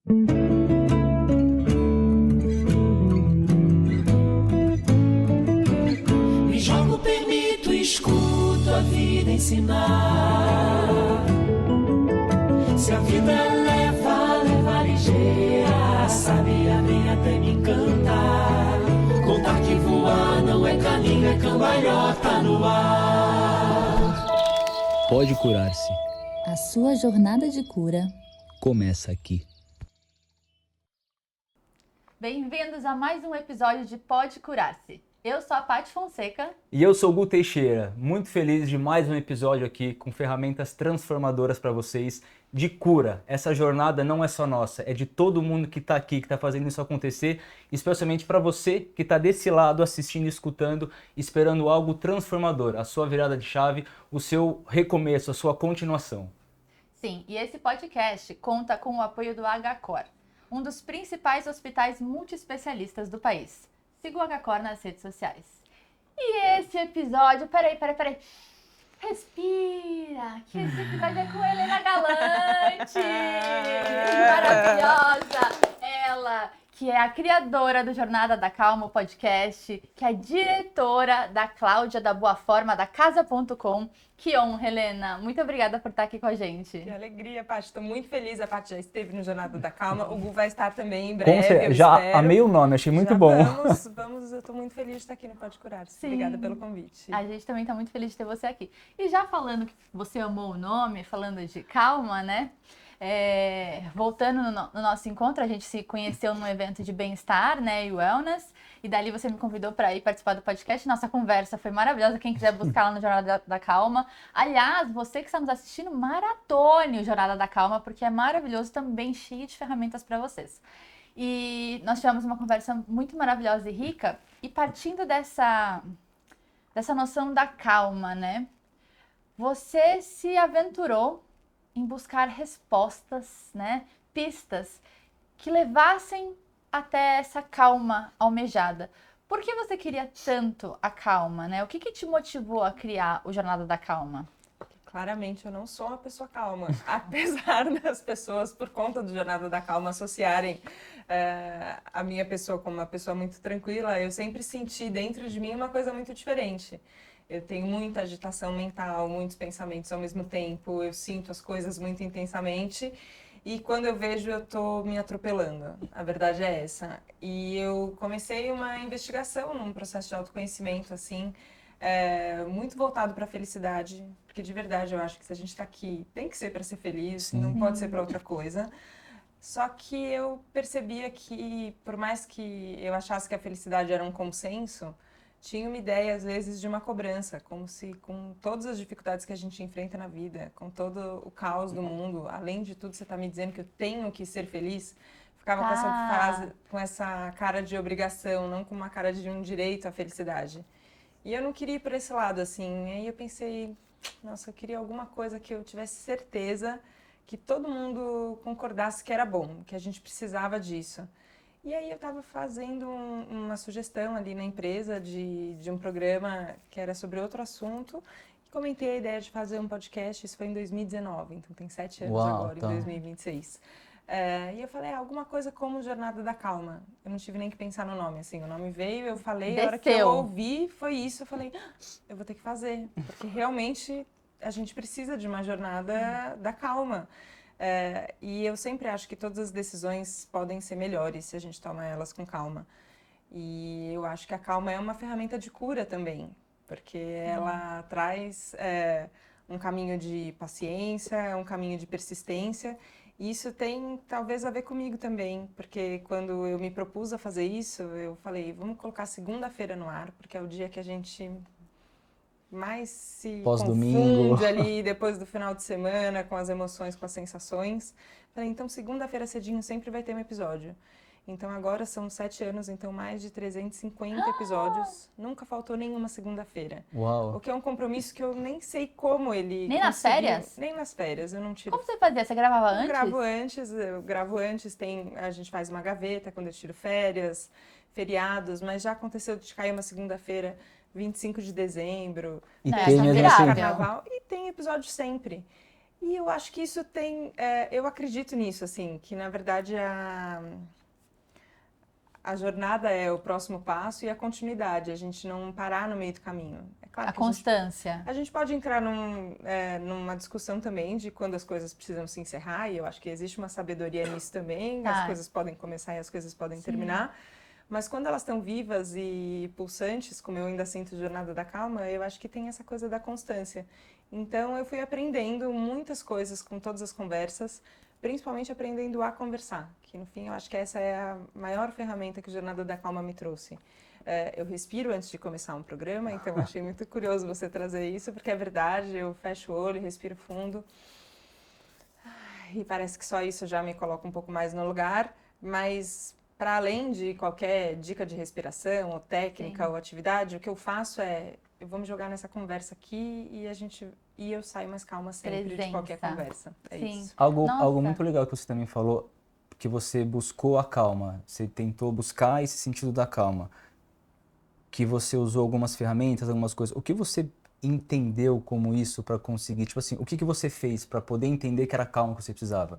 Me jogo, permito, escuto a vida ensinar. Se a vida leva ligeira, sabia nem até me encantar. Contar que voar não é caminho, é cambalhota no ar. Pode curar-se. A sua jornada de cura Começa aqui. Bem-vindos a mais um episódio de Pode Curar-se. Eu sou a Paty Fonseca. E eu sou o Gu Teixeira, muito feliz de mais um episódio aqui com ferramentas transformadoras para vocês de cura. Essa jornada não é só nossa, é de todo mundo que está aqui, que está fazendo isso acontecer, especialmente para você que está desse lado assistindo, escutando, esperando algo transformador, a sua virada de chave, o seu recomeço, a sua continuação. Sim, e esse podcast conta com o apoio do HCor, um dos principais hospitais multiespecialistas do país. Siga o HCor nas redes sociais. E esse episódio... Peraí. Respira, que esse episódio é com Helena Galante. Maravilhosa. Ela, que é a criadora do Jornada da Calma, o podcast, que é a diretora da Cláudia da Boa Forma, da Casa.com. Que honra, Helena. Muito obrigada por estar aqui com a gente. Que alegria, Paty. Estou muito feliz. A Paty já esteve no Jornada da Calma. O Gu vai estar também em breve, eu já espero. amei o nome, achei muito Já bom. Vamos, eu estou muito feliz de estar aqui no Pode Curar-se. Sim. Obrigada pelo convite. A gente também está muito feliz de ter você aqui. E já falando que você amou o nome, falando de calma, né? Voltando no nosso encontro, a gente se conheceu num evento de bem-estar, né, e wellness, e dali você me convidou para ir participar do podcast. Nossa conversa foi maravilhosa, quem quiser buscar lá no Jornada da Calma. Aliás, você que está nos assistindo, maratone o Jornada da Calma, porque é maravilhoso, também cheio de ferramentas para vocês. E nós tivemos uma conversa muito maravilhosa e rica, e partindo dessa noção da calma, né, você se aventurou em buscar respostas, né, pistas que levassem até essa calma almejada. Por que você queria tanto a calma, né? O que te motivou a criar o Jornada da Calma? Claramente, eu não sou uma pessoa calma. Apesar das pessoas, por conta do Jornada da Calma, associarem a minha pessoa como uma pessoa muito tranquila, eu sempre senti dentro de mim uma coisa muito diferente. Eu tenho muita agitação mental, muitos pensamentos ao mesmo tempo, eu sinto as coisas muito intensamente e quando eu vejo eu tô me atropelando, a verdade é essa. E eu comecei uma investigação num processo de autoconhecimento, assim, muito voltado para a felicidade, porque de verdade eu acho que se a gente tá aqui, tem que ser para ser feliz, não pode ser para outra coisa. Só que eu percebia que, por mais que eu achasse que a felicidade era um consenso, tinha uma ideia, às vezes, de uma cobrança, como se com todas as dificuldades que a gente enfrenta na vida, com todo o caos do mundo, além de tudo, você está me dizendo que eu tenho que ser feliz, ficava com essa frase, com essa cara de obrigação, não com uma cara de um direito à felicidade. E eu não queria ir por esse lado, assim, aí eu pensei, nossa, eu queria alguma coisa que eu tivesse certeza que todo mundo concordasse que era bom, que a gente precisava disso. E aí eu estava fazendo uma sugestão ali na empresa de um programa que era sobre outro assunto e comentei a ideia de fazer um podcast, isso foi em 2019, então tem 7 anos agora, em 2026. E eu falei, alguma coisa como Jornada da Calma. Eu não tive nem que pensar no nome, assim, o nome veio, eu falei, a hora que eu ouvi foi isso, eu falei, eu vou ter que fazer, porque realmente a gente precisa de uma jornada da calma. E eu sempre acho que todas as decisões podem ser melhores se a gente toma elas com calma. E eu acho que a calma é uma ferramenta de cura também, porque ela traz um caminho de paciência, um caminho de persistência. E isso tem talvez a ver comigo também, porque quando eu me propus a fazer isso, eu falei, vamos colocar segunda-feira no ar, porque é o dia que a gente mais se confunde ali depois do final de semana, com as emoções, com as sensações. Falei, então segunda-feira cedinho sempre vai ter um episódio. Então agora são 7 anos, então mais de 350 episódios. Nunca faltou nenhuma segunda-feira. Uau! O que é um compromisso que eu nem sei como ele Nem nas férias? Nem nas férias, eu não tiro. Como você fazia? Você gravava antes? Eu gravo antes, a gente faz uma gaveta quando eu tiro férias, feriados, mas já aconteceu de cair uma segunda-feira 25 de dezembro, E Não, tem essa mesmo virável. assim. carnaval, e tem episódio sempre. E eu acho que isso eu acredito nisso, assim, que na verdade a jornada é o próximo passo e a continuidade, a gente não parar no meio do caminho. É claro A que constância. a gente pode entrar numa discussão também de quando as coisas precisam se encerrar, e eu acho que existe uma sabedoria nisso também, as coisas podem começar e as coisas podem terminar, mas quando elas estão vivas e pulsantes, como eu ainda sinto Jornada da Calma, eu acho que tem essa coisa da constância. Então eu fui aprendendo muitas coisas com todas as conversas, principalmente aprendendo a conversar, que no fim eu acho que essa é a maior ferramenta que o Jornada da Calma me trouxe. Eu respiro antes de começar um programa, então achei muito curioso você trazer isso, porque é verdade, eu fecho o olho, respiro fundo, e parece que só isso já me coloca um pouco mais no lugar, mas para além de qualquer dica de respiração, ou técnica, ou atividade, o que eu faço eu vou me jogar nessa conversa aqui e eu saio mais calma sempre de qualquer conversa. É isso. Algo muito legal que você também falou, que você buscou a calma, você tentou buscar esse sentido da calma, que você usou algumas ferramentas, algumas coisas. O que você entendeu como isso para conseguir, tipo assim, o que você fez para poder entender que era a calma que você precisava?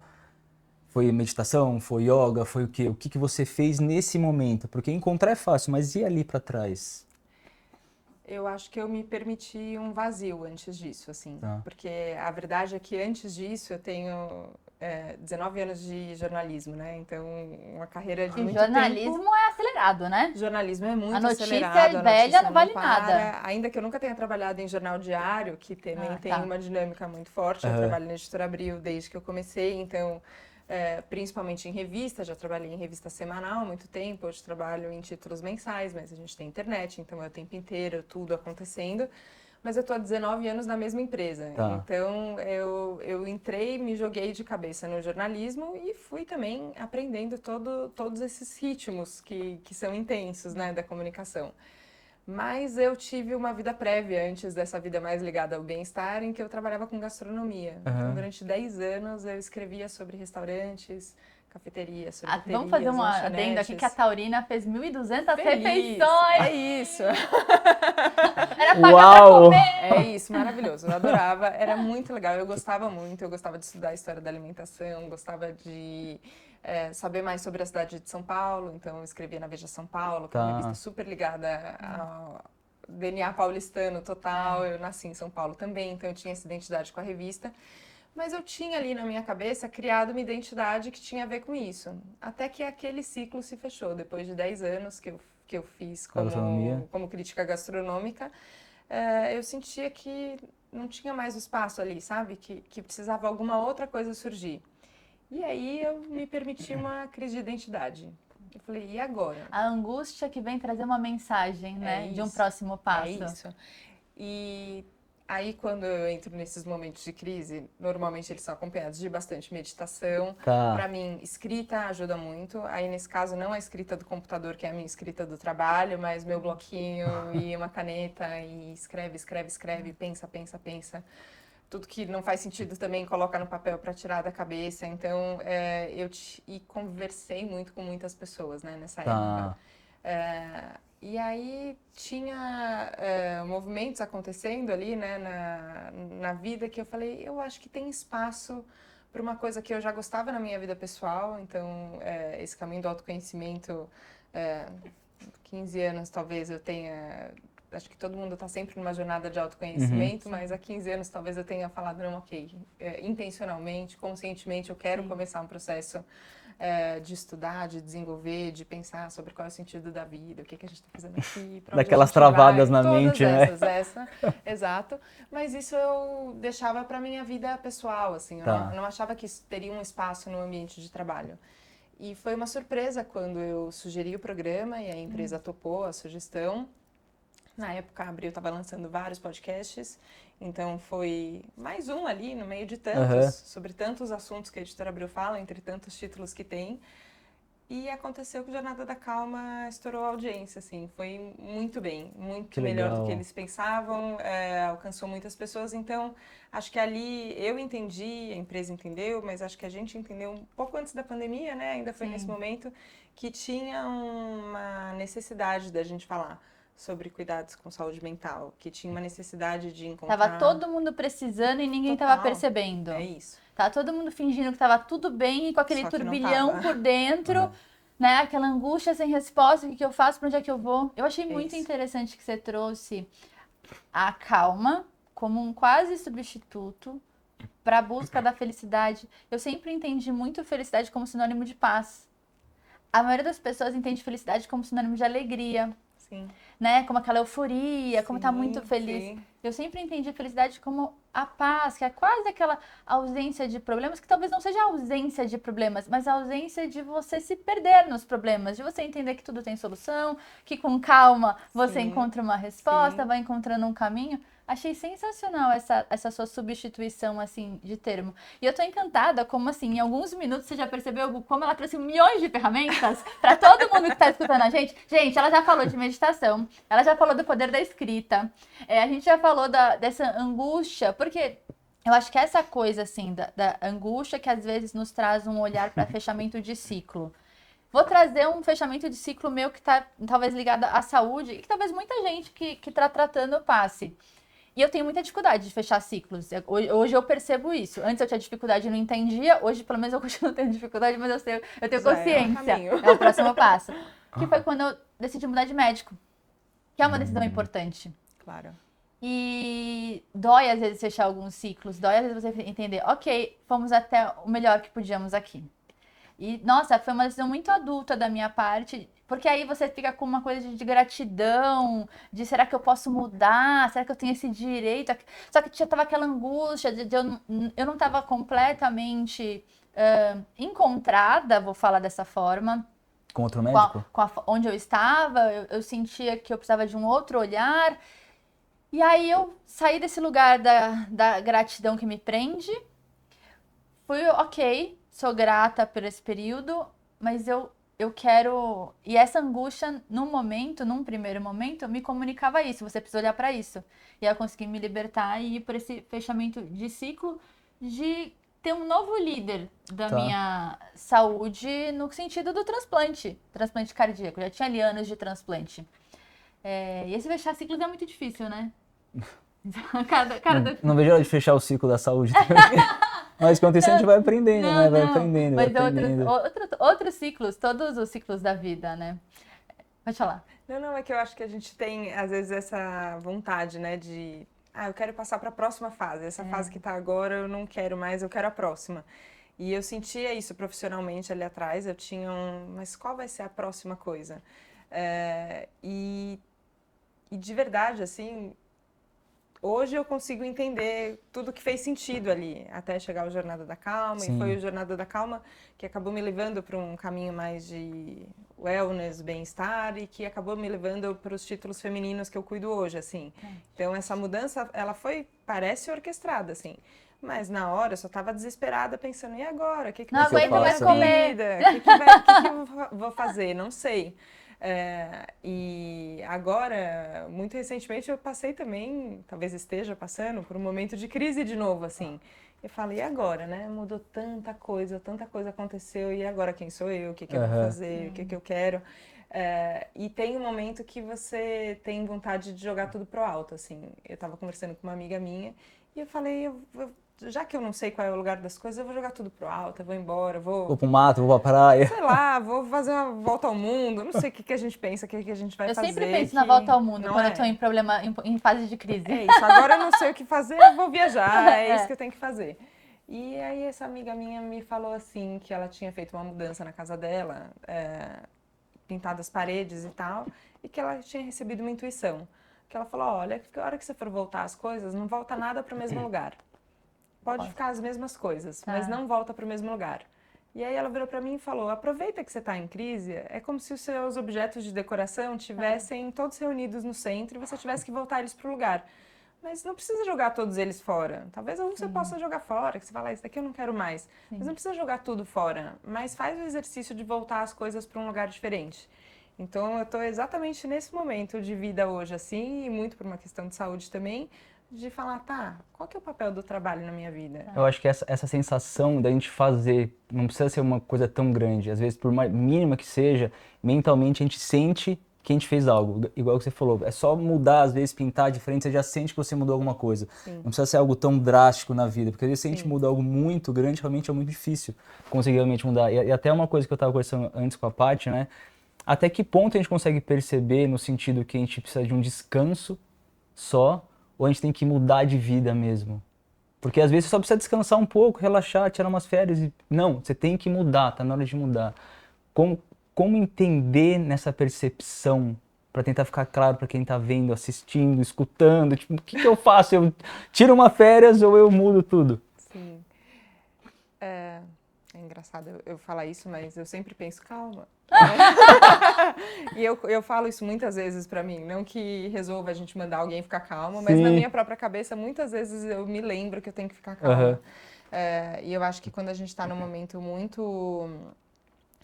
Foi meditação? Foi yoga? Foi o quê? O que você fez nesse momento? Porque encontrar é fácil, mas e ali para trás? Eu acho que eu me permiti um vazio antes disso, assim. Tá. Porque a verdade é que antes disso eu tenho 19 anos de jornalismo, né? Então, uma carreira de muito jornalismo tempo. é acelerado, né? Jornalismo é muito A notícia acelerado. velha não vale para. nada. Ainda que eu nunca tenha trabalhado em jornal diário, que também tem uma dinâmica muito forte. Eu trabalho na Editora Abril desde que eu comecei, então... principalmente em revista, já trabalhei em revista semanal há muito tempo, hoje trabalho em títulos mensais, mas a gente tem internet, então é o tempo inteiro, tudo acontecendo. Mas eu estou há 19 anos na mesma empresa, então eu entrei, me joguei de cabeça no jornalismo e fui também aprendendo todos esses ritmos que são intensos, né, da comunicação. Mas eu tive uma vida prévia antes dessa vida mais ligada ao bem-estar, em que eu trabalhava com gastronomia. Então, durante 10 anos, eu escrevia sobre restaurantes, cafeterias, sorveterias, vamos fazer uma adenda aqui que a Taurina fez 1.200 refeições. É isso. Era pagar pra comer. É isso, maravilhoso. Eu adorava, era muito legal. Eu gostava muito, eu gostava de estudar a história da alimentação, gostava de... saber mais sobre a cidade de São Paulo, então eu escrevia na Veja São Paulo, que é uma revista super ligada ao DNA paulistano total. Eu nasci em São Paulo também, então eu tinha essa identidade com a revista. Mas eu tinha ali na minha cabeça criado uma identidade que tinha a ver com isso. Até que aquele ciclo se fechou, depois de 10 anos que eu fiz como crítica gastronômica, eu sentia que não tinha mais espaço ali, sabe? Que precisava alguma outra coisa surgir. E aí eu me permiti uma crise de identidade. Eu falei, e agora? A angústia que vem trazer uma mensagem, né? De um próximo passo. É isso. E aí quando eu entro nesses momentos de crise, normalmente eles são acompanhados de bastante meditação. Para mim, escrita ajuda muito. Aí nesse caso não a escrita do computador, que é a minha escrita do trabalho, mas meu bloquinho e uma caneta e escreve, pensa. Tudo que não faz sentido também coloca no papel para tirar da cabeça. Então, eu conversei muito com muitas pessoas, né, nessa época. E aí tinha movimentos acontecendo ali, né, na vida, que eu falei, eu acho que tem espaço para uma coisa que eu já gostava na minha vida pessoal. Então, esse caminho do autoconhecimento, 15 anos talvez eu tenha... Acho que todo mundo está sempre numa jornada de autoconhecimento, mas há 15 anos talvez eu tenha falado, não, ok, intencionalmente, conscientemente, eu quero começar um processo de estudar, de desenvolver, de pensar sobre qual é o sentido da vida, o que a gente está fazendo aqui, para onde Daquelas a gente travadas vai, na mente, essa, exato. Mas isso eu deixava para minha vida pessoal, assim, eu não achava que isso teria um espaço no ambiente de trabalho. E foi uma surpresa quando eu sugeri o programa e a empresa topou a sugestão. Na época, a Abril estava lançando vários podcasts, então foi mais um ali no meio de tantos, sobre tantos assuntos que a Editora Abril fala, entre tantos títulos que tem. E aconteceu que o Jornada da Calma estourou a audiência, assim, foi muito bem, muito melhor do que eles pensavam, alcançou muitas pessoas. Então, acho que ali eu entendi, a empresa entendeu, mas acho que a gente entendeu um pouco antes da pandemia, né? Ainda foi nesse momento que tinha uma necessidade da gente falar sobre cuidados com saúde mental, que tinha uma necessidade de encontrar... Tava todo mundo precisando e ninguém Total. tava percebendo. É isso. Tava todo mundo fingindo que tava tudo bem e com aquele Só que não turbilhão tava. por dentro, né? Aquela angústia sem resposta, o que eu faço, pra onde é que eu vou? Eu achei muito isso. interessante que você trouxe a calma como um quase substituto para a busca da felicidade. Eu sempre entendi muito felicidade como sinônimo de paz. A maioria das pessoas entende felicidade como sinônimo de alegria, Sim. né? Como aquela euforia, como tá muito Sim, feliz. sim. Eu sempre entendi a felicidade como a paz, que é quase aquela ausência de problemas, que talvez não seja a ausência de problemas, mas a ausência de você se perder nos problemas, de você entender que tudo tem solução, que com calma você Sim, encontra uma resposta, sim. vai encontrando um caminho. Achei sensacional essa sua substituição, assim, de termo. E eu tô encantada como, assim, em alguns minutos você já percebeu como ela trouxe milhões de ferramentas para todo mundo que tá escutando a gente. Gente, ela já falou de meditação, ela já falou do poder da escrita, a gente já falou dessa angústia, porque eu acho que essa coisa, assim, da angústia que às vezes nos traz um olhar para fechamento de ciclo. Vou trazer um fechamento de ciclo meu que tá talvez ligado à saúde e que talvez muita gente que tá tratando passe. E eu tenho muita dificuldade de fechar ciclos. Hoje eu percebo isso. Antes eu tinha dificuldade e não entendia. Hoje, pelo menos, eu continuo tendo dificuldade, mas eu tenho Já é um consciência. caminho. É o próximo passo. Que foi quando eu decidi mudar de médico. Que é uma decisão importante. Claro. E dói, às vezes, fechar alguns ciclos. Dói, às vezes, você entender, ok, fomos até o melhor que podíamos aqui. E, nossa, foi uma decisão muito adulta da minha parte, porque aí você fica com uma coisa de gratidão, de será que eu posso mudar? Será que eu tenho esse direito? Só que já tava aquela angústia de eu não tava completamente encontrada, vou falar dessa forma, Com outro médico? onde eu estava, eu sentia que eu precisava de um outro olhar. E aí eu saí desse lugar da gratidão que me prende, fui ok, sou grata por esse período, mas eu quero... E essa angústia, num primeiro momento, me comunicava isso. Você precisa olhar para isso. E aí eu consegui me libertar e ir por esse fechamento de ciclo de ter um novo líder da minha saúde no sentido do transplante cardíaco. Já tinha ali anos de transplante. E esse fechar ciclos é muito difícil, né? Não vejo a hora de fechar o ciclo da saúde também. Mas quanto isso a gente vai aprendendo, né? Vai aprendendo, vai Mas aprendendo. outros ciclos, todos os ciclos da vida, né? Pode falar. Não, é que eu acho que a gente tem, às vezes, essa vontade, né, de... eu quero passar para a próxima fase. Essa fase que está agora, eu não quero mais, eu quero a próxima. E eu sentia isso profissionalmente ali atrás, eu tinha mas qual vai ser a próxima coisa? E de verdade, assim... Hoje eu consigo entender tudo que fez sentido ali, até chegar ao Jornada da Calma. Sim. E foi o Jornada da Calma que acabou me levando para um caminho mais de wellness, bem-estar, e que acabou me levando para os títulos femininos que eu cuido hoje, assim. Então essa mudança, ela parece orquestrada, assim. Mas na hora eu só estava desesperada pensando, e agora? O que Não vai ser aguento mais comer. o que eu vou fazer? Não sei. E agora, muito recentemente, eu passei também, talvez esteja passando, por um momento de crise de novo, assim. Eu falei, e agora, né? Mudou tanta coisa aconteceu, e agora quem sou eu? O que eu vou fazer? O que eu quero? E tem um momento que você tem vontade de jogar tudo pro alto, assim. Eu tava conversando com uma amiga minha, e eu falei, já que eu não sei qual é o lugar das coisas, eu vou jogar tudo pro alto, eu vou embora, Vou pro mato, vou pra praia. sei lá, vou fazer uma volta ao mundo, não sei o que a gente pensa, o que a gente vai fazer. Eu sempre penso na volta ao mundo, não quando eu tô em fase de crise. É isso, agora eu não sei o que fazer, eu vou viajar, é isso que eu tenho que fazer. E aí essa amiga minha me falou assim, que ela tinha feito uma mudança na casa dela, pintado as paredes e tal, e que ela tinha recebido uma intuição. Que ela falou, olha, a hora que você for voltar as coisas, não volta nada para o mesmo lugar. Pode ficar as mesmas coisas, mas não volta para o mesmo lugar. E aí ela virou para mim e falou, aproveita que você está em crise, é como se os seus objetos de decoração tivessem todos reunidos no centro e você tivesse que voltar eles para o lugar. Mas não precisa jogar todos eles fora. Talvez você possa jogar fora, que você fala, isso daqui eu não quero mais. Mas não precisa jogar tudo fora, mas faz o exercício de voltar as coisas para um lugar diferente. Então eu estou exatamente nesse momento de vida hoje, assim, e muito por uma questão de saúde também, de falar, qual que é o papel do trabalho na minha vida? Eu acho que essa sensação da gente fazer, não precisa ser uma coisa tão grande, às vezes por mais mínima que seja, mentalmente a gente sente que a gente fez algo, igual que você falou, é só mudar, às vezes pintar diferente, você já sente que você mudou alguma coisa. Sim. Não precisa ser algo tão drástico na vida, porque às vezes se a gente Sim. muda algo muito grande, realmente é muito difícil conseguir realmente mudar. E até uma coisa que eu estava conversando antes com a Paty, né? Até que ponto a gente consegue perceber no sentido que a gente precisa de um descanso só, ou a gente tem que mudar de vida mesmo? Porque às vezes você só precisa descansar um pouco, relaxar, tirar umas férias e... Não, você tem que mudar, tá na hora de mudar. Como entender nessa percepção para tentar ficar claro para quem está vendo, assistindo, escutando? Tipo, o que eu faço? Eu tiro uma férias ou eu mudo tudo? Sim. É engraçado eu falar isso, mas eu sempre penso, calma. E eu falo isso muitas vezes para mim, não que resolva a gente mandar alguém ficar calma, mas na minha própria cabeça, muitas vezes eu me lembro que eu tenho que ficar calma. E eu acho que quando a gente está num momento muito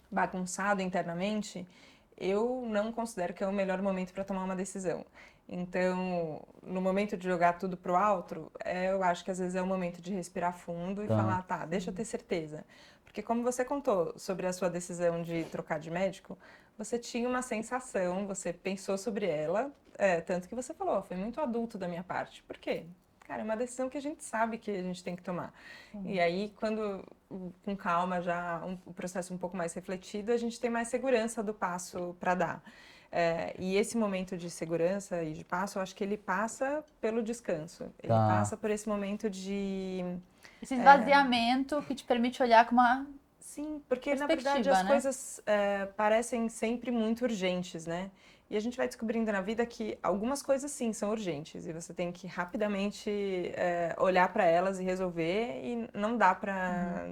bagunçado internamente, eu não considero que é o melhor momento para tomar uma decisão. Então, no momento de jogar tudo pro alto, eu acho que às vezes é o momento de respirar fundo e falar, tá, deixa eu ter certeza. Porque como você contou sobre a sua decisão de trocar de médico, você tinha uma sensação, você pensou sobre ela, tanto que você falou, foi muito adulto da minha parte. Por quê? Cara, é uma decisão que a gente sabe que a gente tem que tomar. E aí, quando, com calma, já o processo um pouco mais refletido, a gente tem mais segurança do passo para dar. E esse momento de segurança e de passo, eu acho que ele passa pelo descanso. Ele passa por esse momento de... Esse esvaziamento que te permite olhar com uma... Sim, porque na verdade as coisas parecem sempre muito urgentes, né? E a gente vai descobrindo na vida que algumas coisas sim são urgentes e você tem que rapidamente olhar para elas e resolver e não dá para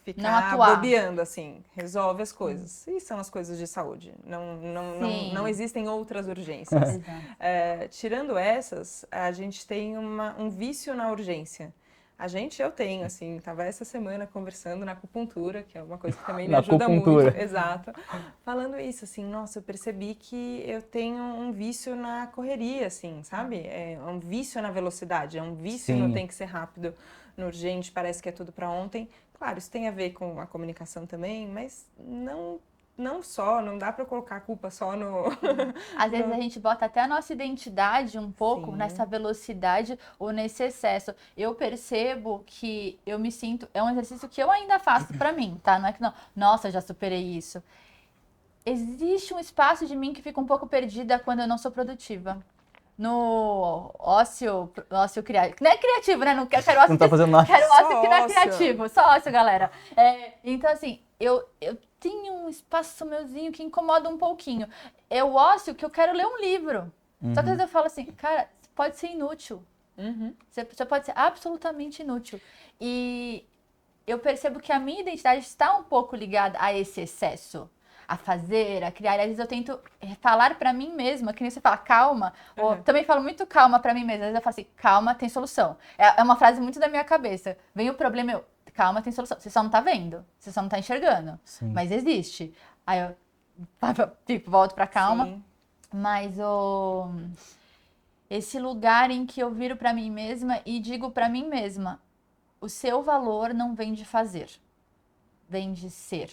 ficar bobeando assim. Resolve as coisas. E são as coisas de saúde. Não existem outras urgências. Tirando essas, a gente tem um vício na urgência. Eu tenho, assim, tava essa semana conversando na acupuntura, que é uma coisa que também me ajuda muito. Exato. Falando isso, assim, nossa, eu percebi que eu tenho um vício na correria, assim, sabe? É um vício na velocidade, é um vício no tem que ser rápido, no urgente, parece que é tudo para ontem. Claro, isso tem a ver com a comunicação também, mas não só, não dá para colocar a culpa só no... Às vezes a gente bota até a nossa identidade um pouco nessa velocidade ou nesse excesso. Eu percebo que eu me sinto... É um exercício que eu ainda faço pra mim, tá? Não é que não... Nossa, já superei isso. Existe um espaço de mim que fica um pouco perdida quando eu não sou produtiva. No ócio criativo. Não é criativo, né? Não quero ócio, não tá fazendo nada. Quero ócio que não é criativo. Só ócio, galera. Então, assim, eu tenho um espaço meuzinho que incomoda um pouquinho. É o ócio que eu quero ler um livro. Só que às vezes eu falo assim, cara, pode ser inútil. Você pode ser absolutamente inútil. E eu percebo que a minha identidade está um pouco ligada a esse excesso. A fazer, a criar. Às vezes eu tento falar pra mim mesma, que nem você fala, calma. Ou também falo muito calma pra mim mesma. Às vezes eu falo assim, calma, tem solução. É uma frase muito da minha cabeça. Vem o problema, eu, calma, tem solução. Você só não tá vendo, você só não tá enxergando. Mas existe. Aí eu tipo, volto pra calma. Mas esse lugar em que eu viro pra mim mesma e digo pra mim mesma, o seu valor não vem de fazer, vem de ser.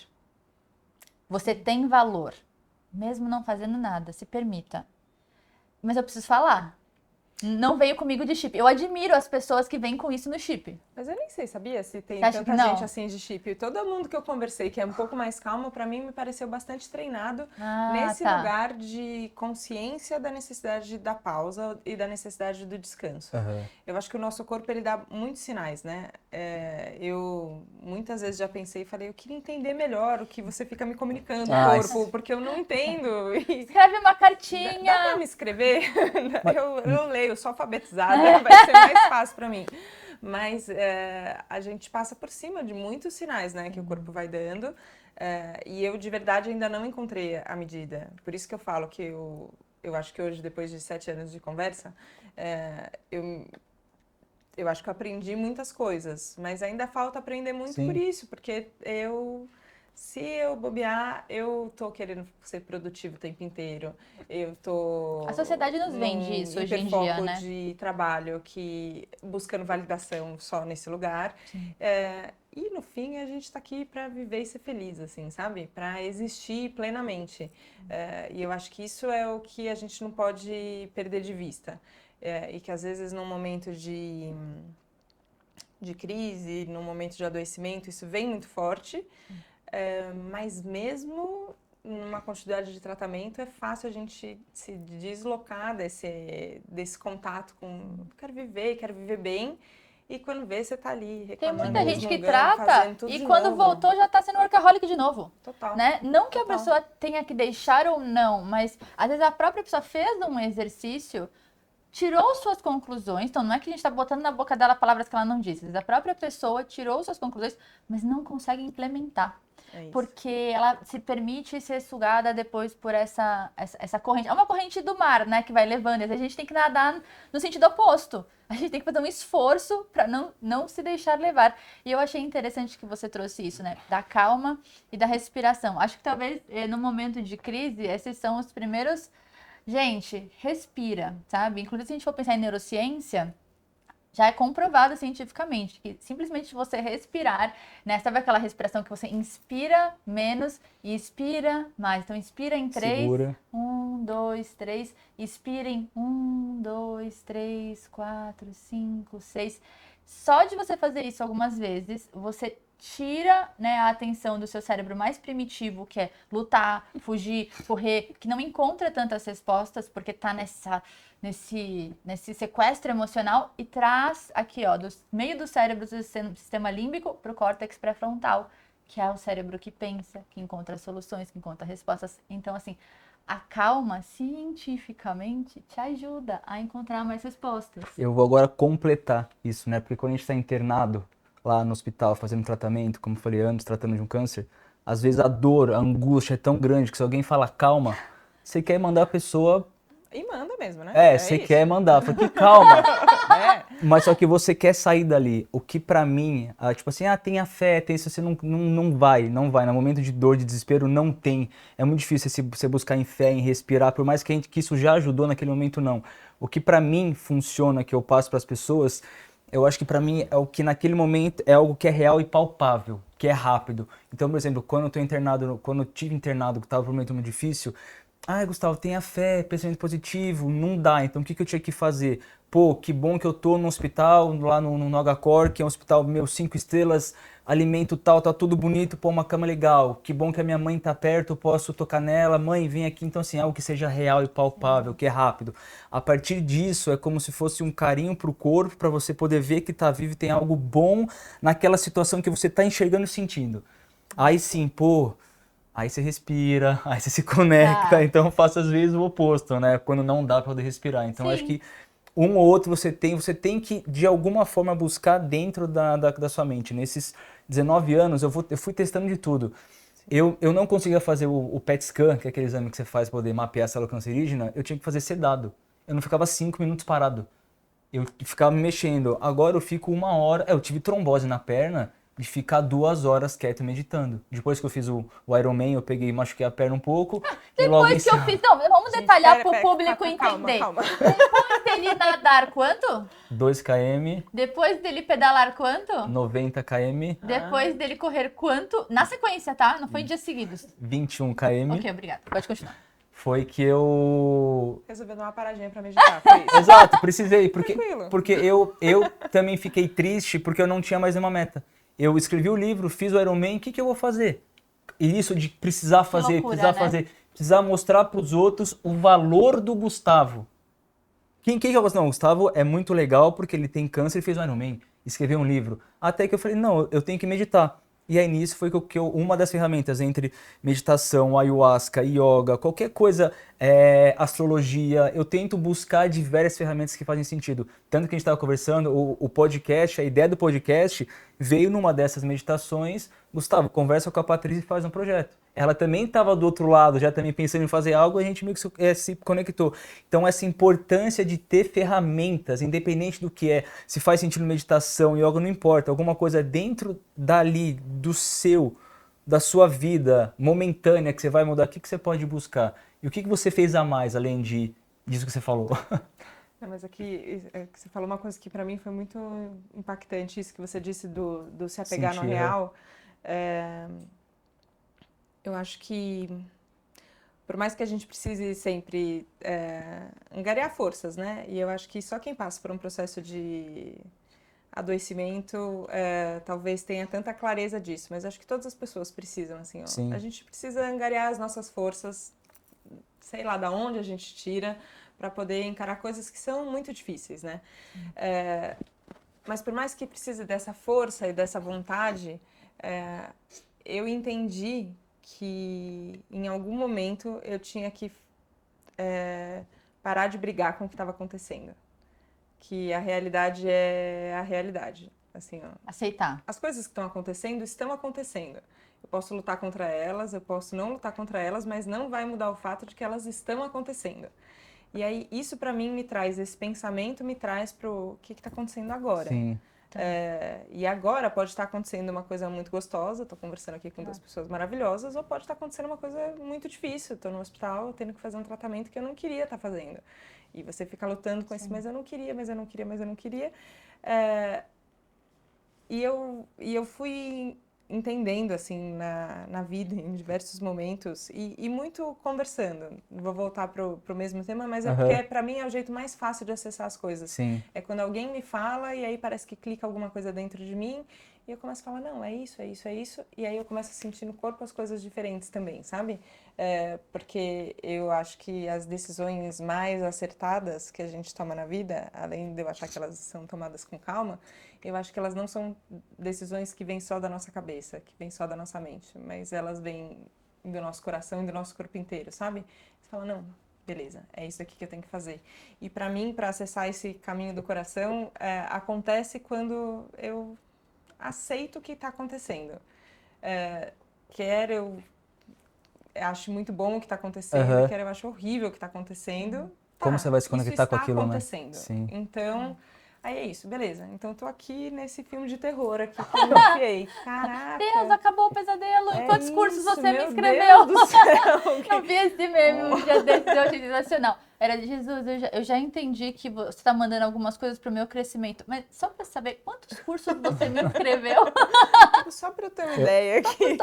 Você tem valor, mesmo não fazendo nada, se permita. Mas eu preciso falar. Não veio comigo de chip. Eu admiro as pessoas que vêm com isso no chip. Mas eu nem sei, sabia? Se tem Você acha tanta que não? gente assim de chip. Todo mundo que eu conversei, que é um pouco mais calmo, pra mim me pareceu bastante treinado nesse lugar de consciência da necessidade da pausa e da necessidade do descanso. Eu acho que o nosso corpo, ele dá muitos sinais, né? Eu muitas vezes já pensei e falei, eu queria entender melhor o que você fica me comunicando, corpo, porque eu não entendo. Escreve uma cartinha. Dá pra me escrever? Eu não leio, eu sou alfabetizada, vai ser mais fácil pra mim. Mas a gente passa por cima de muitos sinais, né, que o corpo vai dando. E eu, de verdade, ainda não encontrei a medida. Por isso que eu falo que eu acho que hoje, depois de 7 anos de conversa, eu acho que eu aprendi muitas coisas. Mas ainda falta aprender muito por isso, porque eu Se eu bobear, eu tô querendo ser produtivo o tempo inteiro. Eu tô... A sociedade nos vende num isso hoje em hiperfoco dia, né? de trabalho, buscando validação só nesse lugar. E no fim, a gente tá aqui para viver e ser feliz, assim, sabe? Para existir plenamente. E eu acho que isso é o que a gente não pode perder de vista. E que às vezes num momento de crise, num momento de adoecimento, isso vem muito forte. Mas mesmo numa continuidade de tratamento, é fácil a gente se deslocar desse contato com quero viver bem, e quando vê, você tá ali Tem reclamando, muita gente que resmungando, trata fazendo tudo e de quando novo. voltou já tá sendo workaholic de novo. Total. Né? Não que a Total. pessoa tenha que deixar ou não, mas às vezes a própria pessoa fez um exercício, tirou suas conclusões, então não é que a gente está botando na boca dela palavras que ela não disse, às vezes a própria pessoa tirou suas conclusões, mas não consegue implementar. É isso. Porque ela se permite ser sugada depois por essa corrente. É uma corrente do mar, né, que vai levando. E a gente tem que nadar no sentido oposto. A gente tem que fazer um esforço para não se deixar levar. E eu achei interessante que você trouxe isso, né, da calma e da respiração. Acho que talvez no momento de crise, esses são os primeiros... Gente, respira, sabe? Inclusive, se a gente for pensar em neurociência, já é comprovado cientificamente que simplesmente você respirar, né? Sabe aquela respiração que você inspira menos e expira mais? Então, inspira em 3, Segura. 1, 2, 3, expira em 1, 2, 3, 4, 5, 6. Só de você fazer isso algumas vezes, você tira, né, a atenção do seu cérebro mais primitivo, que é lutar, fugir, correr, que não encontra tantas respostas, porque tá nesse sequestro emocional, e traz aqui, ó, do meio do cérebro do sistema límbico para o córtex pré-frontal, que é o cérebro que pensa, que encontra soluções, que encontra respostas. Então, assim, a calma, cientificamente, te ajuda a encontrar mais respostas. Eu vou agora completar isso, né? Porque quando a gente está internado lá no hospital fazendo tratamento, como eu falei antes, tratando de um câncer, às vezes a dor, a angústia é tão grande que se alguém fala calma, você quer mandar a pessoa... E manda mesmo, né? você isso. quer mandar, fala que calma. É. Mas só que você quer sair dali. O que pra mim, tipo assim, tenha fé, tem isso, você não vai. No momento de dor, de desespero, não tem. É muito difícil você buscar em fé, em respirar, por mais que isso já ajudou naquele momento, não. O que pra mim funciona, que eu passo pras pessoas, eu acho que pra mim é o que naquele momento é algo que é real e palpável, que é rápido. Então, por exemplo, quando eu tive internado, que tava por um momento muito difícil, Gustavo, tenha fé, pensamento positivo, não dá. Então, o que eu tinha que fazer? Pô, que bom que eu tô no hospital, lá no HCor, que é um hospital, 5 estrelas, alimento tal, tá tudo bonito, pô, uma cama legal. Que bom que a minha mãe tá perto, eu posso tocar nela, mãe, vem aqui. Então, assim, algo que seja real e palpável, que é rápido. A partir disso, é como se fosse um carinho pro corpo, pra você poder ver que tá vivo e tem algo bom naquela situação que você tá enxergando e sentindo. Aí sim, pô... Aí você respira, aí você se conecta, então eu faço às vezes o oposto, né? Quando não dá pra poder respirar. Então acho que um ou outro você tem que de alguma forma buscar dentro da sua mente. Nesses 19 anos eu fui testando de tudo. Eu não conseguia fazer o PET scan, que é aquele exame que você faz para poder mapear a célula cancerígena, eu tinha que fazer sedado. Eu não ficava 5 minutos parado. Eu ficava me mexendo. Agora eu fico 1 hora. Eu tive trombose na perna de ficar 2 horas quieto meditando. Depois que eu fiz o Ironman, eu machuquei a perna um pouco. Depois que eu fiz... Não, vamos detalhar pro público entender. Calma. Depois dele nadar quanto? 2 km, Depois dele pedalar quanto? 90 km, Depois dele correr quanto? Na sequência, tá? Não foi em dias seguidos. 21 km. Ok, obrigada. Pode continuar. Foi que eu... Resolveu dar uma paradinha pra meditar, foi isso. Exato, precisei. Tranquilo. Porque eu também fiquei triste porque eu não tinha mais nenhuma meta. Eu escrevi o livro, fiz o Ironman, o que eu vou fazer? E isso de precisar fazer, precisar mostrar para os outros o valor do Gustavo. Quem que eu gosto? Não, o Gustavo é muito legal porque ele tem câncer e fez o Ironman, escreveu um livro. Até que eu falei, não, eu tenho que meditar. E aí nisso foi que uma das ferramentas entre meditação, ayahuasca, yoga, qualquer coisa, astrologia, eu tento buscar diversas ferramentas que fazem sentido. Tanto que a gente estava conversando, o podcast, a ideia do podcast veio numa dessas meditações. Gustavo, conversa com a Patrícia e faz um projeto. Ela também estava do outro lado, já também pensando em fazer algo, a gente meio que se conectou. Então essa importância de ter ferramentas, independente do que se faz sentido meditação, yoga, não importa, alguma coisa dentro dali, do seu da sua vida momentânea que você vai mudar, o que você pode buscar? E o que você fez a mais, além disso que você falou? Não, mas aqui você falou uma coisa que para mim foi muito impactante, isso que você disse do se apegar no Sentir, real. Eu acho que, por mais que a gente precise sempre angariar forças, né? E eu acho que só quem passa por um processo de adoecimento talvez tenha tanta clareza disso, mas acho que todas as pessoas precisam, assim, ó. Sim. A gente precisa angariar as nossas forças, sei lá da onde a gente tira, para poder encarar coisas que são muito difíceis, né? Mas por mais que precise dessa força e dessa vontade, eu entendi que em algum momento eu tinha que parar de brigar com o que estava acontecendo. Que a realidade é a realidade. Assim, ó, Aceitar. as coisas que estão acontecendo. Eu posso lutar contra elas, eu posso não lutar contra elas, mas não vai mudar o fato de que elas estão acontecendo. E aí, isso para mim me traz, esse pensamento me traz pro que está acontecendo agora. Sim. E agora pode estar acontecendo uma coisa muito gostosa, estou conversando aqui com duas pessoas maravilhosas, ou pode estar acontecendo uma coisa muito difícil, estou no hospital tendo que fazer um tratamento que eu não queria estar fazendo. E você fica lutando com esse, mas eu não queria, mas eu não queria, mas eu não queria. E eu fui entendendo, assim, na vida, em diversos momentos, e muito conversando. Vou voltar pro mesmo tema, mas porque, para mim, é o jeito mais fácil de acessar as coisas. Sim. É quando alguém me fala, e aí parece que clica alguma coisa dentro de mim, e eu começo a falar, não, é isso, é isso, é isso, e aí eu começo a sentir no corpo as coisas diferentes também, sabe? Porque eu acho que as decisões mais acertadas que a gente toma na vida, além de eu achar que elas são tomadas com calma, eu acho que elas não são decisões que vêm só da nossa cabeça, que vêm só da nossa mente, mas elas vêm do nosso coração e do nosso corpo inteiro, sabe? Você fala, não, beleza, é isso aqui que eu tenho que fazer. E para mim, para acessar esse caminho do coração, acontece quando eu aceito o que está acontecendo. Quer eu acho muito bom o que está acontecendo, quer eu acho horrível o que está acontecendo. Como você vai se conectar com aquilo, né? Sim. Então, aí é isso, beleza. Então eu tô aqui nesse filme de terror aqui que eu me enfiei. Caraca! Deus, acabou o pesadelo. Em quantos cursos isso, você me meu inscreveu? Deus do céu! Eu vi esse meme um dia desse, eu achei sensacional. Era de Jesus, eu já entendi que você tá mandando algumas coisas pro meu crescimento, mas só pra saber quantos cursos você me inscreveu? Só pra eu ter uma ideia aqui.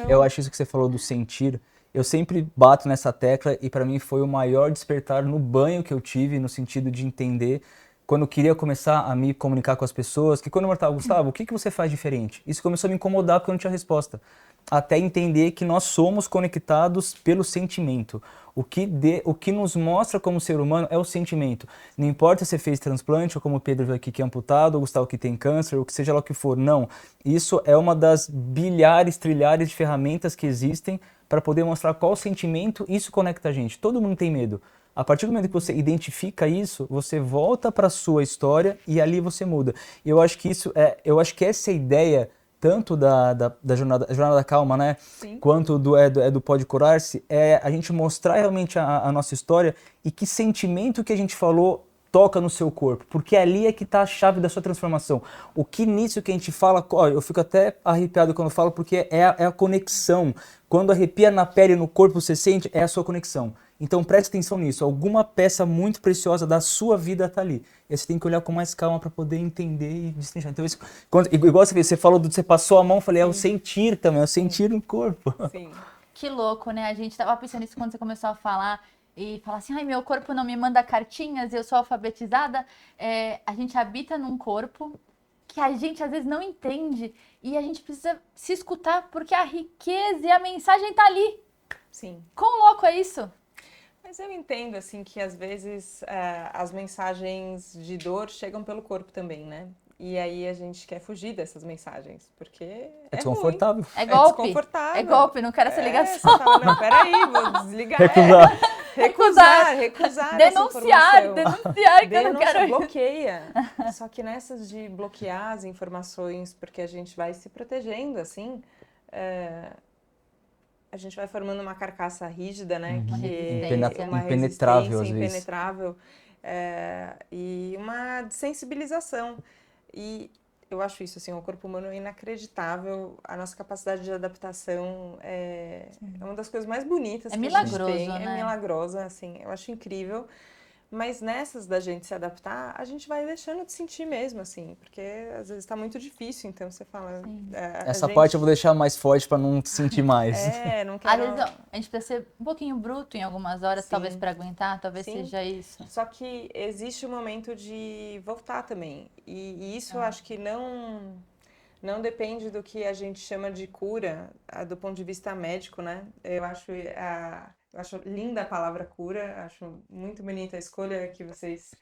Eu acho isso que você falou do sentir. Eu sempre bato nessa tecla e para mim foi o maior despertar no banho que eu tive, no sentido de entender, quando eu queria começar a me comunicar com as pessoas, que quando eu perguntava, Gustavo, o que você faz diferente? Isso começou a me incomodar porque eu não tinha resposta. Até entender que nós somos conectados pelo sentimento. O que nos mostra como ser humano é o sentimento. Não importa se você fez transplante, ou como o Pedro veio aqui que é amputado, ou o Gustavo que tem câncer, ou que seja lá o que for. Não. Isso é uma das bilhares, trilhares de ferramentas que existem para poder mostrar qual sentimento isso conecta a gente. Todo mundo tem medo. A partir do momento que você identifica isso, você volta para a sua história e ali você muda. Eu acho que essa ideia tanto da jornada da calma, né? Sim. Quanto do Pode Curar-se, é a gente mostrar realmente a nossa história e que sentimento que a gente falou toca no seu corpo, porque ali é que está a chave da sua transformação. O que nisso que a gente fala, eu fico até arrepiado quando eu falo, porque é a conexão. Quando arrepia na pele e no corpo você sente, é a sua conexão. Então preste atenção nisso, alguma peça muito preciosa da sua vida está ali. E você tem que olhar com mais calma para poder entender e destrinchar. Então, isso, igual você falou, você passou a mão, eu falei, é o sentir também, é o sentir no corpo. Sim. Que louco, né? A gente tava pensando nisso quando você começou a falar e falar assim, ai, meu corpo não me manda cartinhas, eu sou alfabetizada. A gente habita num corpo que a gente às vezes não entende e a gente precisa se escutar porque a riqueza e a mensagem tá ali. Sim. Quão louco é isso? Mas eu entendo, assim, que às vezes as mensagens de dor chegam pelo corpo também, né? E aí a gente quer fugir dessas mensagens, porque É desconfortável. É golpe. desconfortável. É golpe, não quero essa ligação. Você fala, não, peraí, vou desligar. Recusar Denunciar que eu não quero isso. Bloqueia. Só que nessas de bloquear as informações, porque a gente vai se protegendo, assim, a gente vai formando uma carcaça rígida, né? Uma Que resistência. uma Impenetrável, às resistência vezes. impenetrável, e uma sensibilização. E eu acho isso, assim, o corpo humano é inacreditável, a nossa capacidade de adaptação é uma das coisas mais bonitas É que a gente milagroso, tem, né? é milagrosa, assim, eu acho incrível. Mas nessas da gente se adaptar, a gente vai deixando de sentir mesmo, assim, porque às vezes tá muito difícil, então você fala. A Essa gente, parte eu vou deixar mais forte pra não sentir mais. não Às quero. vezes a gente precisa ser um pouquinho bruto em algumas horas, Sim. talvez para aguentar, talvez Sim. seja isso. Só que existe um momento de voltar também. E isso eu acho que não depende do que a gente chama de cura, do ponto de vista médico, né? Eu acho linda a palavra cura, acho muito bonita a escolha que vocês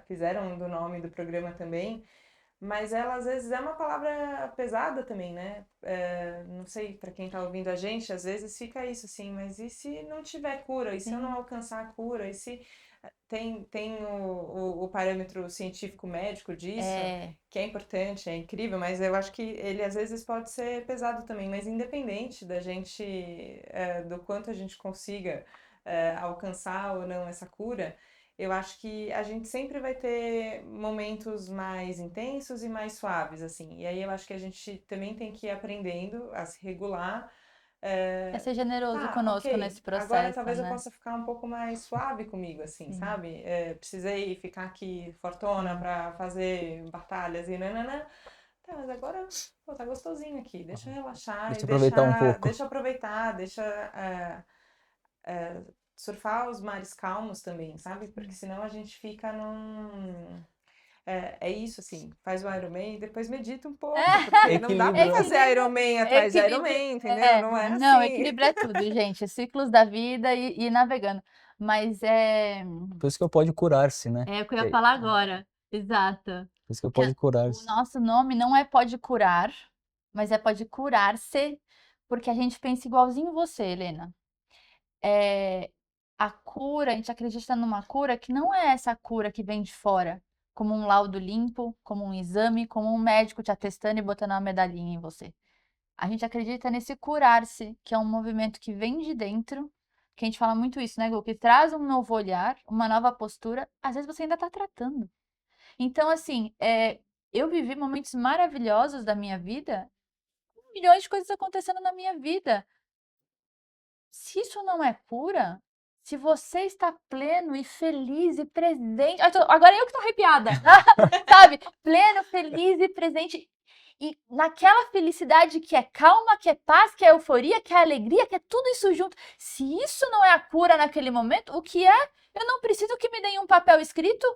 fizeram do nome do programa também, mas ela às vezes é uma palavra pesada também, né? Não sei, para quem está ouvindo a gente, às vezes fica isso assim, mas e se não tiver cura? E se eu não alcançar a cura? E se tem o parâmetro científico médico disso, que é importante, é incrível, mas eu acho que ele às vezes pode ser pesado também, mas independente da gente, do quanto a gente consiga alcançar ou não essa cura, eu acho que a gente sempre vai ter momentos mais intensos e mais suaves, assim, e aí eu acho que a gente também tem que ir aprendendo a se regular. É ser generoso conosco Ok, nesse processo, agora talvez eu né? possa ficar um pouco mais suave comigo, assim, Sim. sabe? Precisei ficar aqui fortona pra fazer batalhas e nananã. Tá, mas agora, pô, tá gostosinho aqui, deixa eu relaxar Deixa e eu aproveitar um pouco. deixa eu aproveitar, deixa surfar os mares calmos também, sabe? Porque senão a gente fica num... É isso, assim, faz o Ironman e depois medita um pouco, porque não dá pra Equilíbrio. fazer Ironman atrás de Ironman, entendeu? Não é assim. Não, equilíbrio é tudo, gente. Ciclos da vida e navegando. Mas Por isso que eu pode curar-se, né? é o que eu ia falar agora. Exato. Por isso que eu Que pode o curar-se. nosso nome não é pode curar, mas é pode curar-se, porque a gente pensa igualzinho você, Helena. A cura, a gente acredita numa cura que não é essa cura que vem de fora, como um laudo limpo, como um exame, como um médico te atestando e botando uma medalhinha em você. A gente acredita nesse curar-se, que é um movimento que vem de dentro, que a gente fala muito isso, né, Gu? Que traz um novo olhar, uma nova postura, às vezes você ainda está tratando. Então, assim, eu vivi momentos maravilhosos da minha vida, milhões de coisas acontecendo na minha vida. Se isso não é cura, se você está pleno e feliz e presente. Agora eu que tô arrepiada, sabe? Pleno, feliz e presente. E naquela felicidade que é calma, que é paz, que é euforia, que é alegria, que é tudo isso junto. Se isso não é a cura naquele momento, o que é? Eu não preciso que me deem um papel escrito.